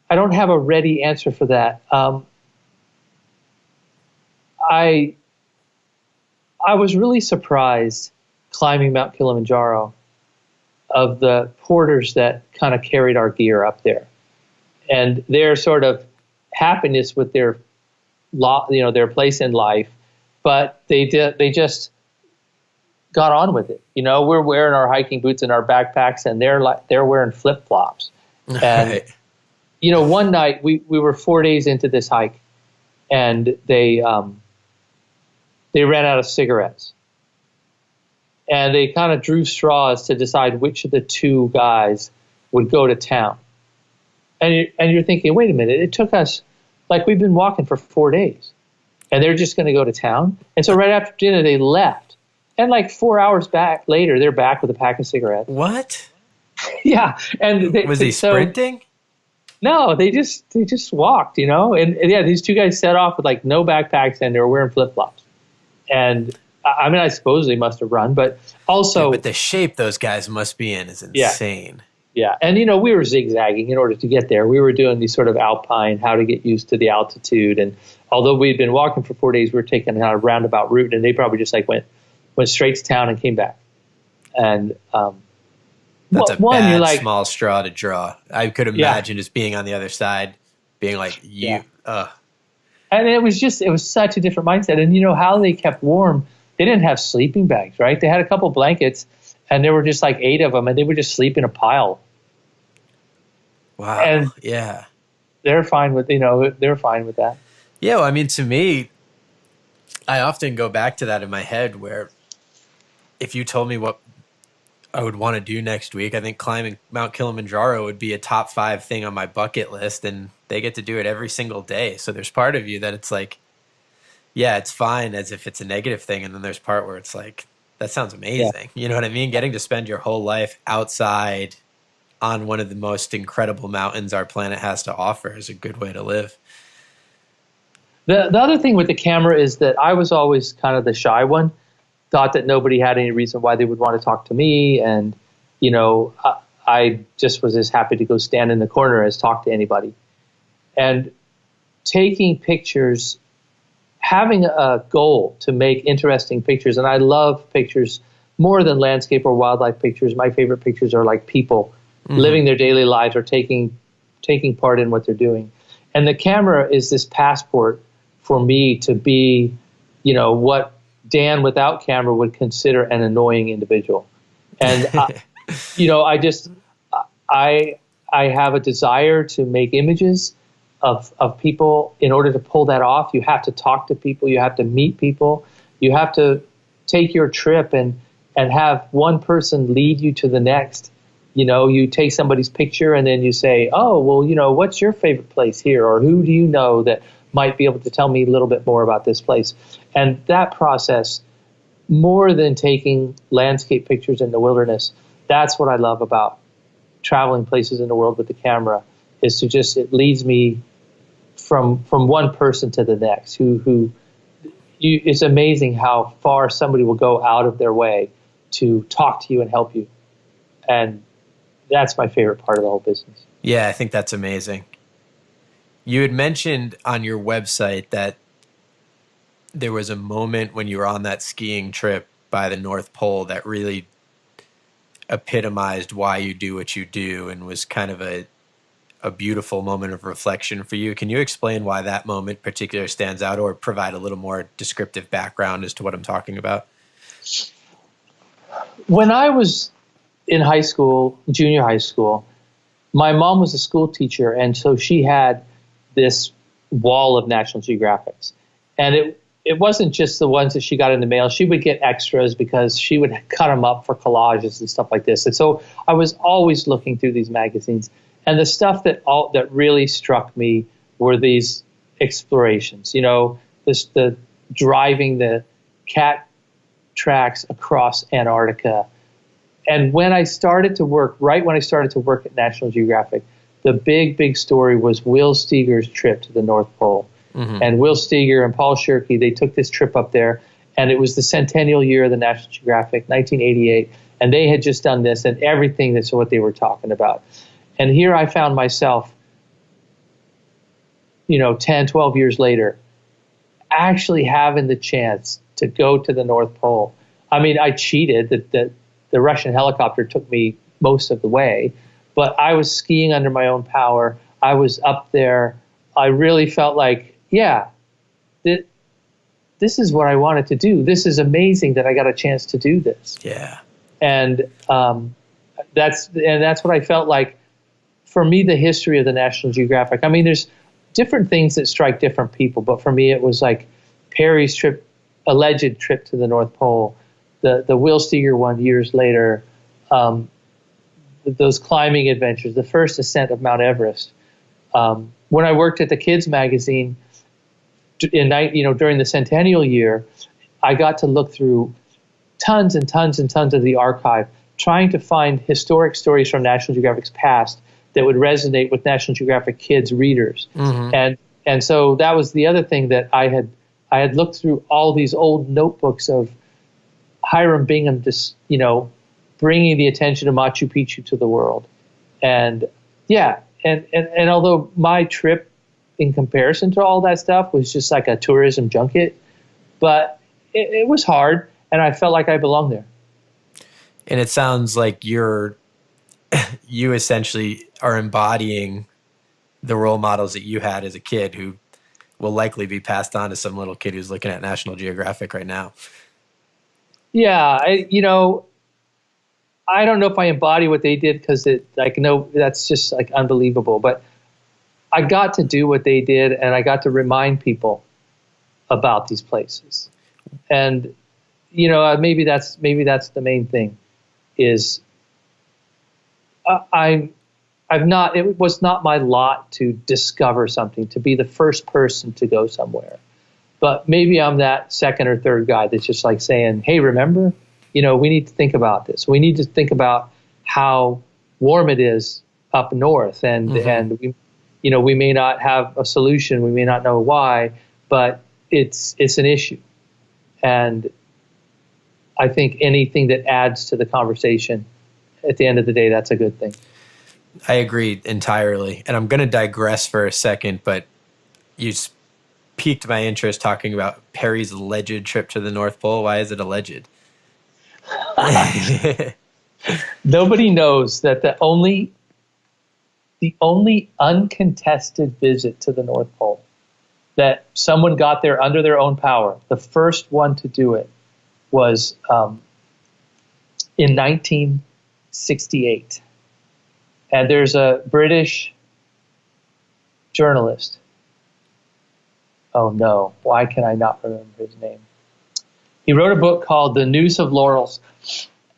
have a ready answer for that. I was really surprised climbing Mount Kilimanjaro of the porters that kind of carried our gear up there, and their sort of happiness with their their place in life, but they just got on with it. You know, we're wearing our hiking boots and our backpacks, and they're wearing flip flops. And you know, one night we were 4 days into this hike, and they ran out of cigarettes, and they kind of drew straws to decide which of the two guys would go to town. And you're thinking, wait a minute, it took us, like, we've been walking for 4 days, and they're just going to go to town. And so right after dinner, they left. And like 4 hours later, they're back with a pack of cigarettes. What? Yeah. And was he sprinting? No, they just walked, you know. And yeah, these two guys set off with like no backpacks, and they were wearing flip-flops. And I mean, I suppose they must have run, but also... Yeah, but the shape those guys must be in is insane. Yeah. And, you know, we were zigzagging in order to get there. We were doing these sort of alpine, how to get used to the altitude. And although we'd been walking for 4 days, we were taking a roundabout route, and they probably just like went straight to town and came back. And that's a bad small straw to draw. I could imagine just being on the other side, being like, And it was such a different mindset. And you know how they kept warm? They didn't have sleeping bags, right? They had a couple blankets, and there were just like 8 of them, and they would just sleep in a pile. Wow. And yeah, they're fine with that. Yeah, well, I mean, to me, I often go back to that in my head where if you told me what I would want to do next week, I think climbing Mount Kilimanjaro would be a top 5 thing on my bucket list, and they get to do it every single day. So there's part of you that it's like, yeah, it's fine as if it's a negative thing. And then there's part where it's like, that sounds amazing. Yeah. You know what I mean? Getting to spend your whole life outside on one of the most incredible mountains our planet has to offer is a good way to live. The other thing with the camera is that I was always kind of the shy one, thought that nobody had any reason why they would want to talk to me. And I just was as happy to go stand in the corner as talk to anybody. And taking pictures, having a goal to make interesting pictures, and I love pictures more than landscape or wildlife pictures. My favorite pictures are like people living their daily lives or taking part in what they're doing. And the camera is this passport for me to be, what Dan without camera would consider an annoying individual. And, I have a desire to make images of people. In order to pull that off, you have to talk to people, you have to meet people, you have to take your trip and have one person lead you to the next. You take somebody's picture and then you say, oh, well, what's your favorite place here? Or who do you know that might be able to tell me a little bit more about this place? And that process, more than taking landscape pictures in the wilderness, that's what I love about traveling places in the world with the camera, is to just, it leads me from one person to the next it's amazing how far somebody will go out of their way to talk to you and help you. And that's my favorite part of the whole business. Yeah, I think that's amazing. You had mentioned on your website that there was a moment when you were on that skiing trip by the North Pole that really epitomized why you do what you do and was kind of a beautiful moment of reflection for you. Can you explain why that moment particular stands out, or provide a little more descriptive background as to what I'm talking about? When I was in high school, junior high school, my mom was a school teacher, and so she had this wall of National Geographics. And it wasn't just the ones that she got in the mail. She would get extras because she would cut them up for collages and stuff like this. And so I was always looking through these magazines. And the stuff that really struck me were these explorations. The driving the cat tracks across Antarctica. And when I started to work at National Geographic, the big story was Will Steger's trip to the North Pole. Mm-hmm. And Will Steger and Paul Shirky, they took this trip up there, and it was the centennial year of the National Geographic, 1988, and they had just done this, and everything that's what they were talking about. And here I found myself, 10, 12 years later, actually having the chance to go to the North Pole. I mean, I cheated. The Russian helicopter took me most of the way, but I was skiing under my own power. I was up there. I really felt like, this is what I wanted to do. This is amazing that I got a chance to do this. Yeah. And that's what I felt like. For me, the history of the National Geographic, I mean, there's different things that strike different people, but for me, it was like Perry's alleged trip to the North Pole, the Will Steger one years later, those climbing adventures, the first ascent of Mount Everest. When I worked at the kids magazine during the centennial year, I got to look through tons and tons and tons of the archive, trying to find historic stories from National Geographic's past that would resonate with National Geographic kids readers. Mm-hmm. And so that was the other thing, that I had looked through all these old notebooks of Hiram Bingham, just, bringing the attention of Machu Picchu to the world. And and although my trip in comparison to all that stuff was just like a tourism junket, but it was hard, and I felt like I belonged there. And it sounds like you essentially are embodying the role models that you had as a kid, who will likely be passed on to some little kid who's looking at National Geographic right now. Yeah, I don't know if I embody what they did, because that's just like unbelievable. But I got to do what they did, and I got to remind people about these places. And maybe that's the main thing. Is it was not my lot to discover something, to be the first person to go somewhere. But maybe I'm that second or third guy that's just like saying, hey, remember, we need to think about this. We need to think about how warm it is up north. And, mm-hmm. and we may not have a solution. We may not know why, but it's an issue. And I think anything that adds to the conversation at the end of the day, that's a good thing. I agree entirely. And I'm going to digress for a second, but you piqued my interest talking about Perry's alleged trip to the North Pole. Why is it alleged? Nobody knows that the only uncontested visit to the North Pole, that someone got there under their own power, the first one to do it was in 1968. And there's a British journalist. Oh no, why can I not remember his name? He wrote a book called The Noose of Laurels.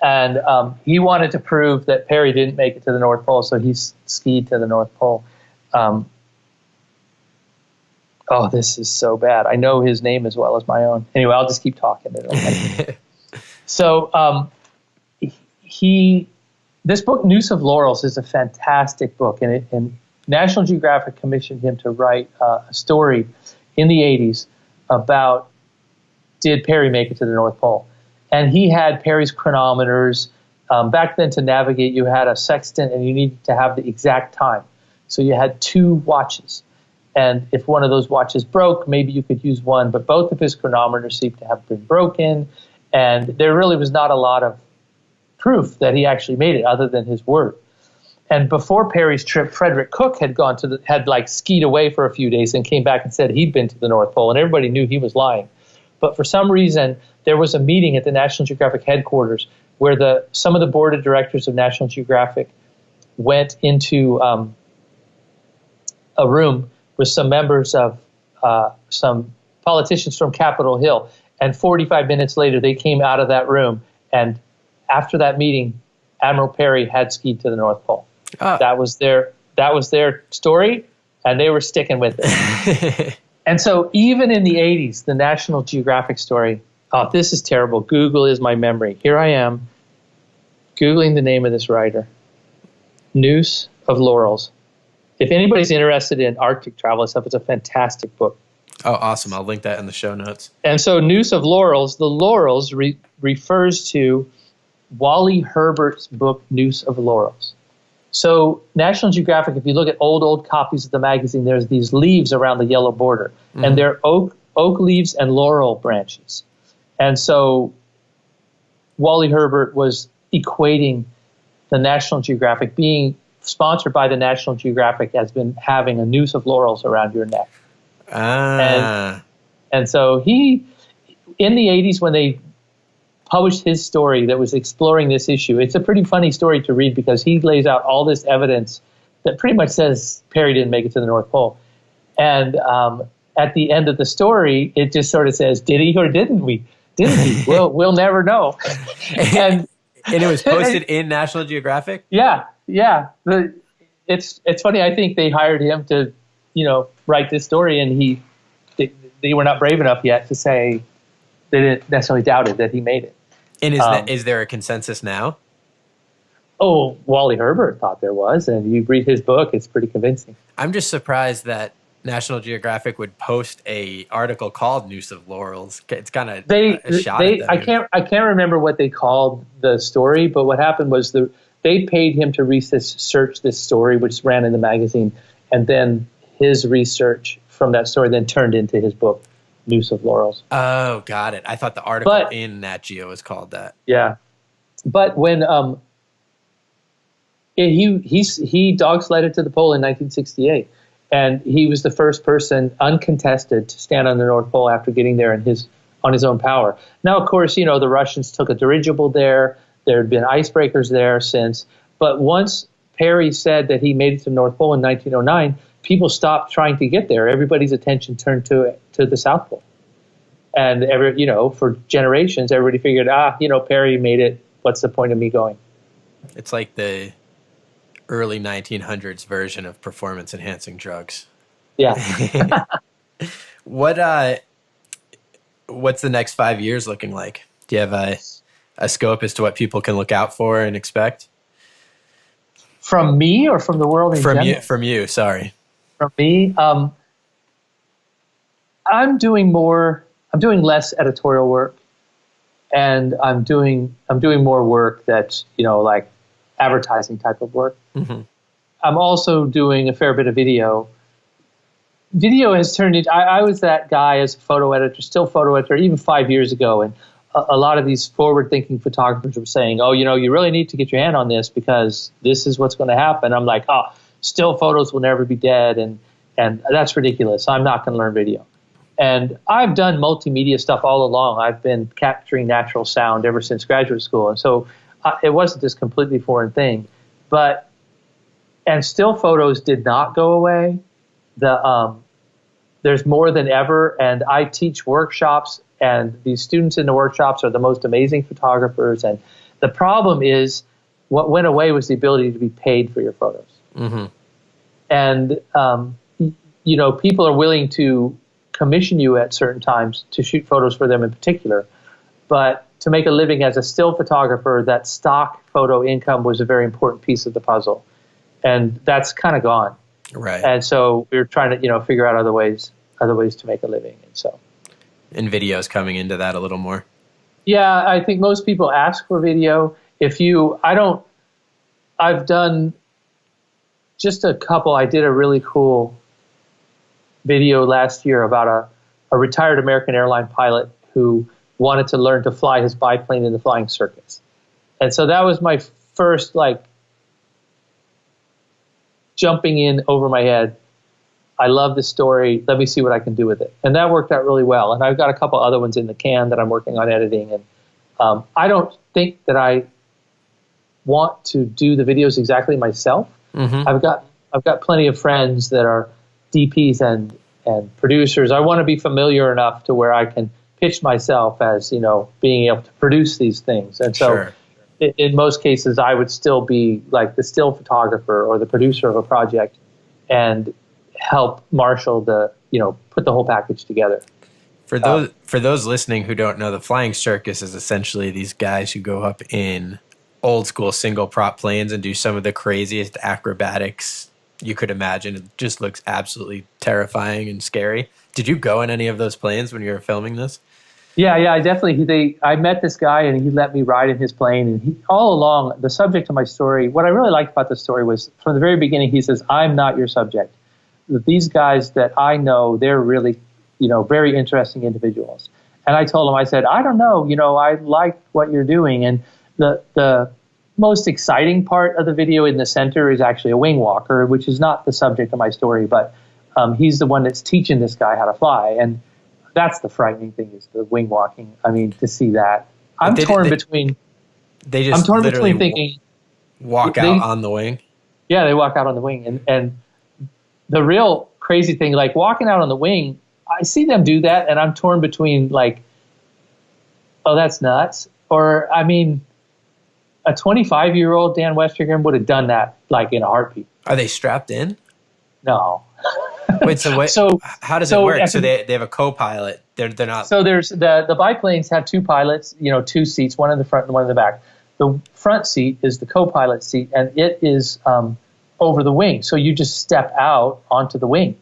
And he wanted to prove that Perry didn't make it to the North Pole, so he skied to the North Pole. Oh, this is so bad. I know his name as well as my own. Anyway, I'll just keep talking. So this book, Noose of Laurels, is a fantastic book, and National Geographic commissioned him to write a story in the 80s about, did Perry make it to the North Pole? And he had Perry's chronometers. Back then, to navigate, you had a sextant, and you needed to have the exact time. So you had 2 watches. And if one of those watches broke, maybe you could use one. But both of his chronometers seemed to have been broken. And there really was not a lot of proof that he actually made it, other than his word. And before Perry's trip, Frederick Cook had skied away for a few days and came back and said he'd been to the North Pole. And everybody knew he was lying. But for some reason, there was a meeting at the National Geographic headquarters where some of the board of directors of National Geographic went into a room with some members of some politicians from Capitol Hill. And 45 minutes later, they came out of that room. And after that meeting, Admiral Perry had skied to the North Pole. Oh. That was their story, and they were sticking with it. And so even in the 80s, the National Geographic story, this is terrible. Google is my memory. Here I am, Googling the name of this writer. Noose of Laurels. If anybody's interested in Arctic travel and stuff, it's a fantastic book. Oh, awesome. I'll link that in the show notes. And so Noose of Laurels, the laurels refers to Wally Herbert's book, Noose of Laurels. So National Geographic, if you look at old copies of the magazine, there's these leaves around the yellow border, and they're oak leaves and laurel branches. And so Wally Herbert was equating the National Geographic, being sponsored by the National Geographic, as been having a noose of laurels around your neck. And so he, in the 80s, when they published his story that was exploring this issue, it's a pretty funny story to read because he lays out all this evidence that pretty much says Perry didn't make it to the North Pole. And at the end of the story, it just sort of says, did he or didn't we? Didn't he? We'll never know. And it was posted in National Geographic? Yeah. It's funny. I think they hired him to, write this story, and they were not brave enough yet to say they didn't necessarily doubted that he made it. And is there a consensus now? Oh, Wally Herbert thought there was, and you read his book, it's pretty convincing. I'm just surprised that National Geographic would post a article called Noose of Laurels. It's kind of a shot at them. I can't remember what they called the story, but what happened was they paid him to research this story, which ran in the magazine, and then his research from that story then turned into his book, Noose of Laurels. Oh, got it. I thought the article in Nat Geo was called that. Yeah. But when he dog sledded to the pole in 1968, and he was the first person uncontested to stand on the North Pole after getting there on his own power. Now, of course, the Russians took a dirigible there. There had been icebreakers there since. But once Perry said that he made it to the North Pole in 1909, people stopped trying to get there. Everybody's attention turned to the South Pole. And for generations, everybody figured, Perry made it. What's the point of me going? It's like the early 1900s version of performance-enhancing drugs. Yeah. What's the next 5 years looking like? Do you have a scope as to what people can look out for and expect? From me or from the world in general? From you, sorry. From me, I'm doing less editorial work, and I'm doing more work that's, like advertising type of work. Mm-hmm. I'm also doing a fair bit of video. Video has turned into, I was that guy as a photo editor, still photo editor, even 5 years ago. And a lot of these forward-thinking photographers were saying, oh, you really need to get your hand on this because this is what's going to happen. I'm like, oh, still photos will never be dead. And that's ridiculous. I'm not going to learn video. And I've done multimedia stuff all along. I've been capturing natural sound ever since graduate school. And so it wasn't this completely foreign thing. And still photos did not go away. There's more than ever, and I teach workshops, and these students in the workshops are the most amazing photographers. And the problem is, what went away was the ability to be paid for your photos. Mm-hmm. And people are willing to commission you at certain times to shoot photos for them in particular, but to make a living as a still photographer, that stock photo income was a very important piece of the puzzle, and that's kind of gone. Right. And so we're trying to, figure out other ways to make a living. And video's coming into that a little more. Yeah, I think most people ask for video. I've done just a couple. I did a really cool video last year about a retired American airline pilot who wanted to learn to fly his biplane in the flying circus. And so that was my first, jumping in over my head. I love this story. Let me see what I can do with it. And that worked out really well. And I've got a couple other ones in the can that I'm working on editing. And I don't think that I want to do the videos exactly myself. Mm-hmm. I've got plenty of friends that are DPs and producers. I want to be familiar enough to where I can pitch myself as, being able to produce these things. And so Sure. In most cases, I would still be like the still photographer or the producer of a project and help marshal put the whole package together. For those listening who don't know, the flying circus is essentially these guys who go up in old school single prop planes and do some of the craziest acrobatics you could imagine. It just looks absolutely terrifying and scary. Did you go in any of those planes when you were filming this? Yeah, I definitely. I met this guy and he let me ride in his plane. And all along, the subject of my story, what I really liked about the story was from the very beginning, he says, I'm not your subject. These guys that I know, they're really, very interesting individuals. And I told him, I said, I don't know, I like what you're doing. And the most exciting part of the video in the center is actually a wing walker, which is not the subject of my story, but he's the one that's teaching this guy how to fly. And that's the frightening thing, is the wing walking. I mean, to see that. I'm torn between thinking walk out on the wing. Yeah, they walk out on the wing. And the real crazy thing, like walking out on the wing, I see them do that, and I'm torn between oh, that's nuts. Or, I mean, a 25-year-old Dan Westergren would have done that in a heartbeat. Are they strapped in? No. Wait, so how does it work? So they have a co-pilot. They're not. So there's the biplanes have two pilots, two seats, one in the front and one in the back. The front seat is the co-pilot seat, and it is over the wing. So you just step out onto the wing,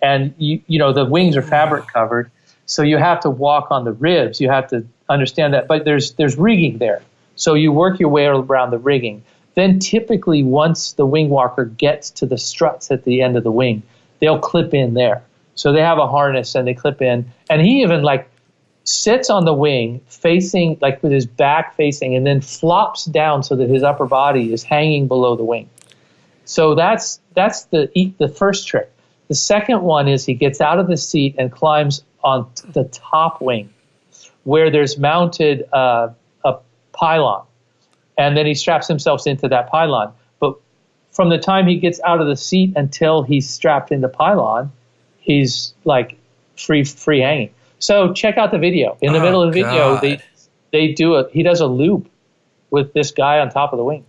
and the wings are fabric covered, so you have to walk on the ribs. You have to understand that, but there's rigging there, so you work your way around the rigging. Then typically, once the wing walker gets to the struts at the end of the wing, they'll clip in there. So they have a harness and they clip in. And he even sits on the wing facing, with his back facing, and then flops down so that his upper body is hanging below the wing. So that's the first trick. The second one is he gets out of the seat and climbs on the top wing where there's mounted a pylon. And then he straps himself into that pylon. But from the time he gets out of the seat until he's strapped in the pylon, he's free hanging. So check out the video. In the middle of the video, he does a loop with this guy on top of the wing.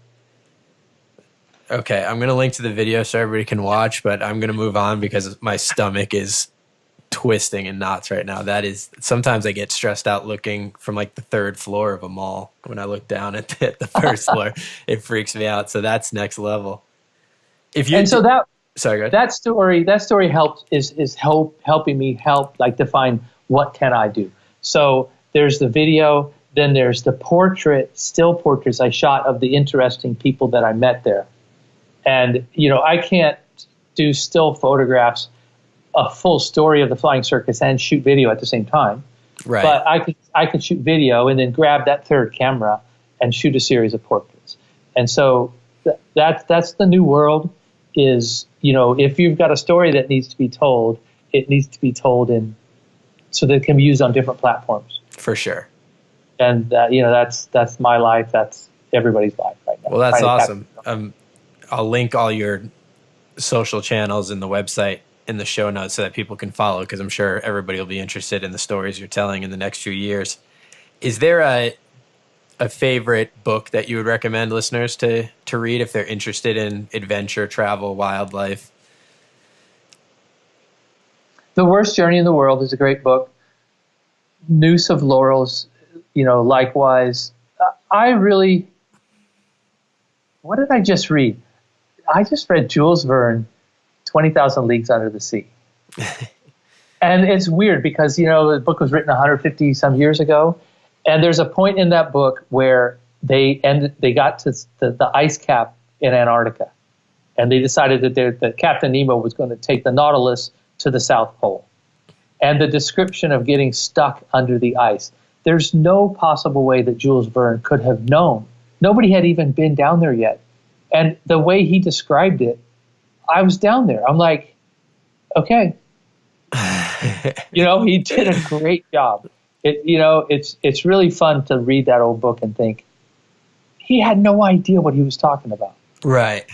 Okay, I'm going to link to the video so everybody can watch, but I'm going to move on because my stomach is twisting in knots right now. Sometimes I get stressed out looking from the third floor of a mall. When I look down at the first floor, it freaks me out. So that's next level. Sorry, go ahead. That story helping me define what can I do. So there's the video, then there's the still portraits I shot of the interesting people that I met there. And, I can't do still photographs, a full story of the flying circus, and shoot video at the same time. Right. But I could shoot video and then grab that third camera and shoot a series of portraits. And so that's the new world is, if you've got a story that needs to be told, it needs to be told so that it can be used on different platforms. For sure. And that's my life. That's everybody's life right now. Well, that's awesome. I'll link all your social channels and the website in the show notes so that people can follow, because I'm sure everybody will be interested in the stories you're telling in the next few years. Is there a favorite book that you would recommend listeners to read if they're interested in adventure, travel, wildlife? The Worst Journey in the World is a great book. Noose of Laurels, likewise. What did I just read? I just read Jules Verne, 20,000 Leagues Under the Sea. And it's weird because, the book was written 150 some years ago. And there's a point in that book where they got to the ice cap in Antarctica. And they decided that Captain Nemo was going to take the Nautilus to the South Pole. And the description of getting stuck under the ice. There's no possible way that Jules Verne could have known. Nobody had even been down there yet. And the way he described it, I was down there. I'm like, okay. He did a great job. It's really fun to read that old book and think, he had no idea what he was talking about. Right.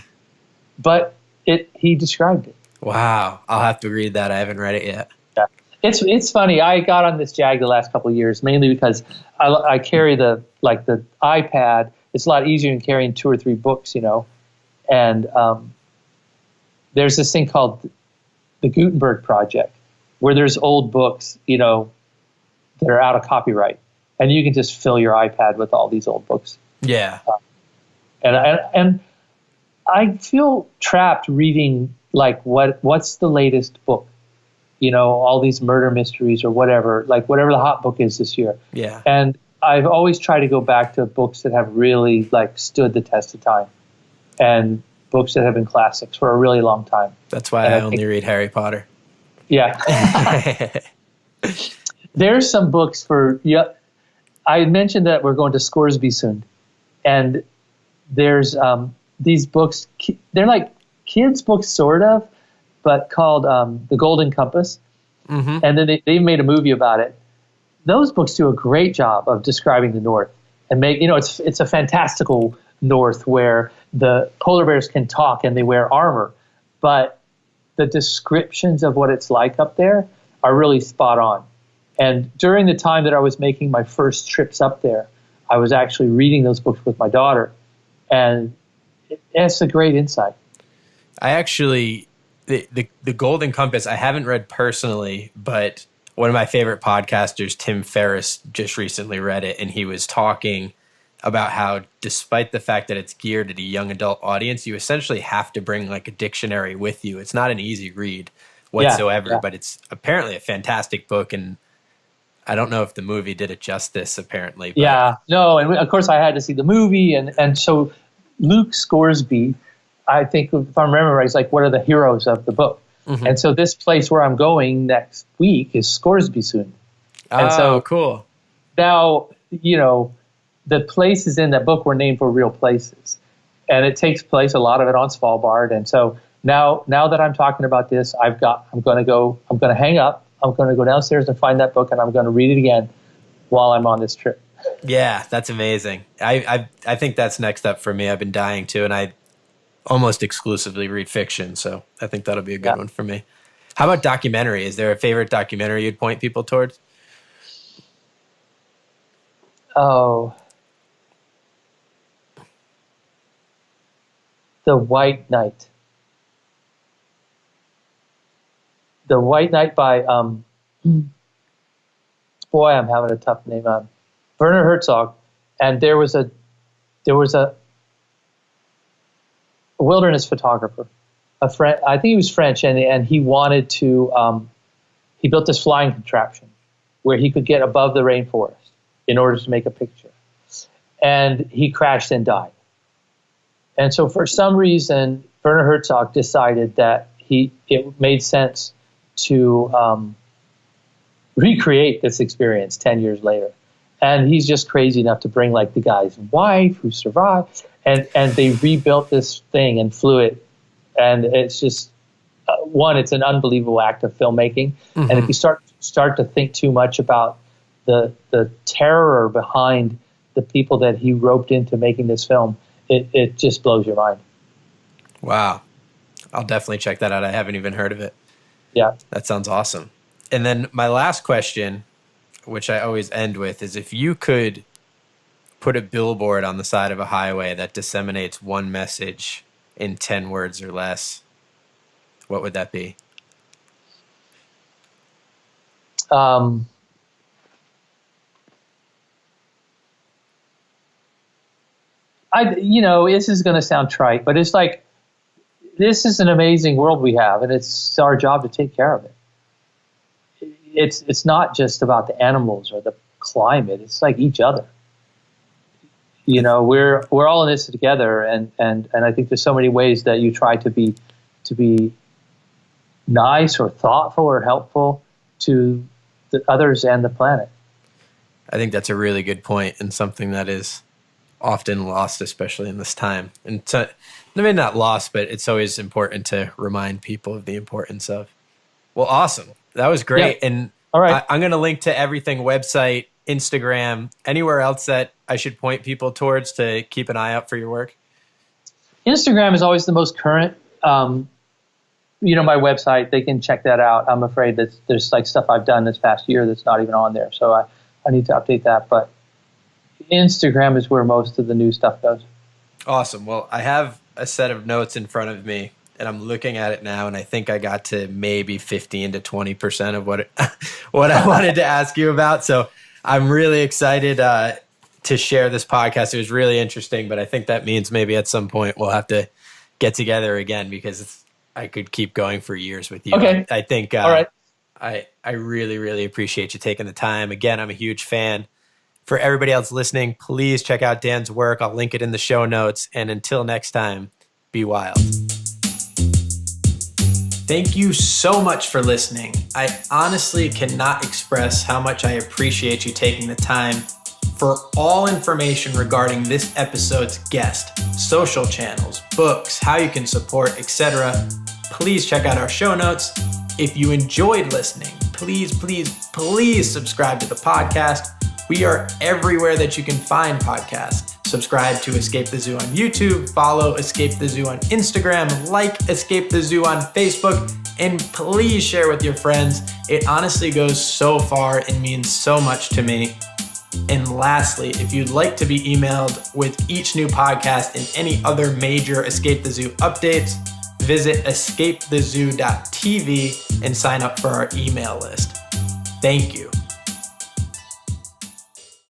But he described it. Wow. I'll have to read that. I haven't read it yet. Yeah. It's funny. I got on this Jag the last couple of years, mainly because I carry the iPad. It's a lot easier than carrying 2 or 3 books, And there's this thing called the Gutenberg Project, where there's old books, that are out of copyright. And you can just fill your iPad with all these old books. Yeah. And I feel trapped reading, what's the latest book? All these murder mysteries or whatever the hot book is this year. Yeah. And I've always tried to go back to books that have really stood the test of time, and books that have been classics for a really long time. That's why I only read Harry Potter. Yeah. There's some books I mentioned that we're going to Scoresby soon, and there's these books. They're like kids' books, sort of, but called The Golden Compass. Mm-hmm. And then they made a movie about it. Those books do a great job of describing the North and it's a fantastical North where the polar bears can talk and they wear armor, but the descriptions of what it's like up there are really spot on. And during the time that I was making my first trips up there, I was actually reading those books with my daughter, and it's a great insight. I actually, the Golden Compass, I haven't read personally, but one of my favorite podcasters, Tim Ferriss, just recently read it, and he was talking about how despite the fact that it's geared at a young adult audience, you essentially have to bring a dictionary with you. It's not an easy read whatsoever, but it's apparently a fantastic book, and I don't know if the movie did it justice, apparently. But. Yeah, no, and of course I had to see the movie, and so Luke Scoresby, I think if I remember right, he's what are the heroes of the book? Mm-hmm. And so this place where I'm going next week is Scoresby soon. And so cool. Now, the places in that book were named for real places. And it takes place, a lot of it on Svalbard. And so now that I'm talking about this, I'm going to hang up. I'm going to go downstairs and find that book, and I'm going to read it again while I'm on this trip. Yeah, that's amazing. I think that's next up for me. I've been dying to, and I almost exclusively read fiction, so I think that'll be a good one for me. How about documentary? Is there a favorite documentary you'd point people towards? Oh, The White Knight. The White Knight by boy, I'm having a tough name on Werner Herzog, and there was a wilderness photographer, a friend. I think he was French, and he wanted to. He built this flying contraption where he could get above the rainforest, in order to make a picture. And he crashed and died. And so for some reason, Werner Herzog decided that it made sense to recreate this experience 10 years later. And he's just crazy enough to bring like the guy's wife who survived, and they rebuilt this thing and flew it. And it's just, it's an unbelievable act of filmmaking. Mm-hmm. And if you start to think too much about the terror behind the people that he roped into making this film, it just blows your mind. Wow. I'll definitely check that out. I haven't even heard of it. Yeah. That sounds awesome. And then my last question, which I always end with, is if you could put a billboard on the side of a highway that disseminates one message in 10 words or less, what would that be? This is going to sound trite, but it's like, this is an amazing world we have, and it's our job to take care of it. It's not just about the animals or the climate. It's like each other. We're all in this together, and I think there's so many ways that you try to be nice or thoughtful or helpful to the others and the planet. I think that's a really good point, and something that is often lost, especially in this time. And maybe not lost, but it's always important to remind people of the importance of. Well, awesome. That was great. Yeah. And all right. I'm going to link to everything, website, Instagram, anywhere else that I should point people towards to keep an eye out for your work. Instagram is always the most current. My website, they can check that out. I'm afraid that there's like stuff I've done this past year that's not even on there. So I need to update that. But Instagram is where most of the new stuff goes. Awesome. Well, I have a set of notes in front of me, and I'm looking at it now, and I think I got to maybe 15 to 20% of what I wanted to ask you about. So I'm really excited to share this podcast. It was really interesting, but I think that means maybe at some point we'll have to get together again, because I could keep going for years with you. Okay. I think all right. I really, really appreciate you taking the time. Again, I'm a huge fan. For everybody else listening, please check out Dan's work. I'll link it in the show notes. And until next time, be wild. Thank you so much for listening. I honestly cannot express how much I appreciate you taking the time. For all information regarding this episode's guest, social channels, books, how you can support, etc., please check out our show notes. If you enjoyed listening, please, please, please subscribe to the podcast. We are everywhere that you can find podcasts. Subscribe to Escape the Zoo on YouTube, follow Escape the Zoo on Instagram, like Escape the Zoo on Facebook, and please share with your friends. It honestly goes so far and means so much to me. And lastly, if you'd like to be emailed with each new podcast and any other major Escape the Zoo updates, visit escapethezoo.tv and sign up for our email list. Thank you.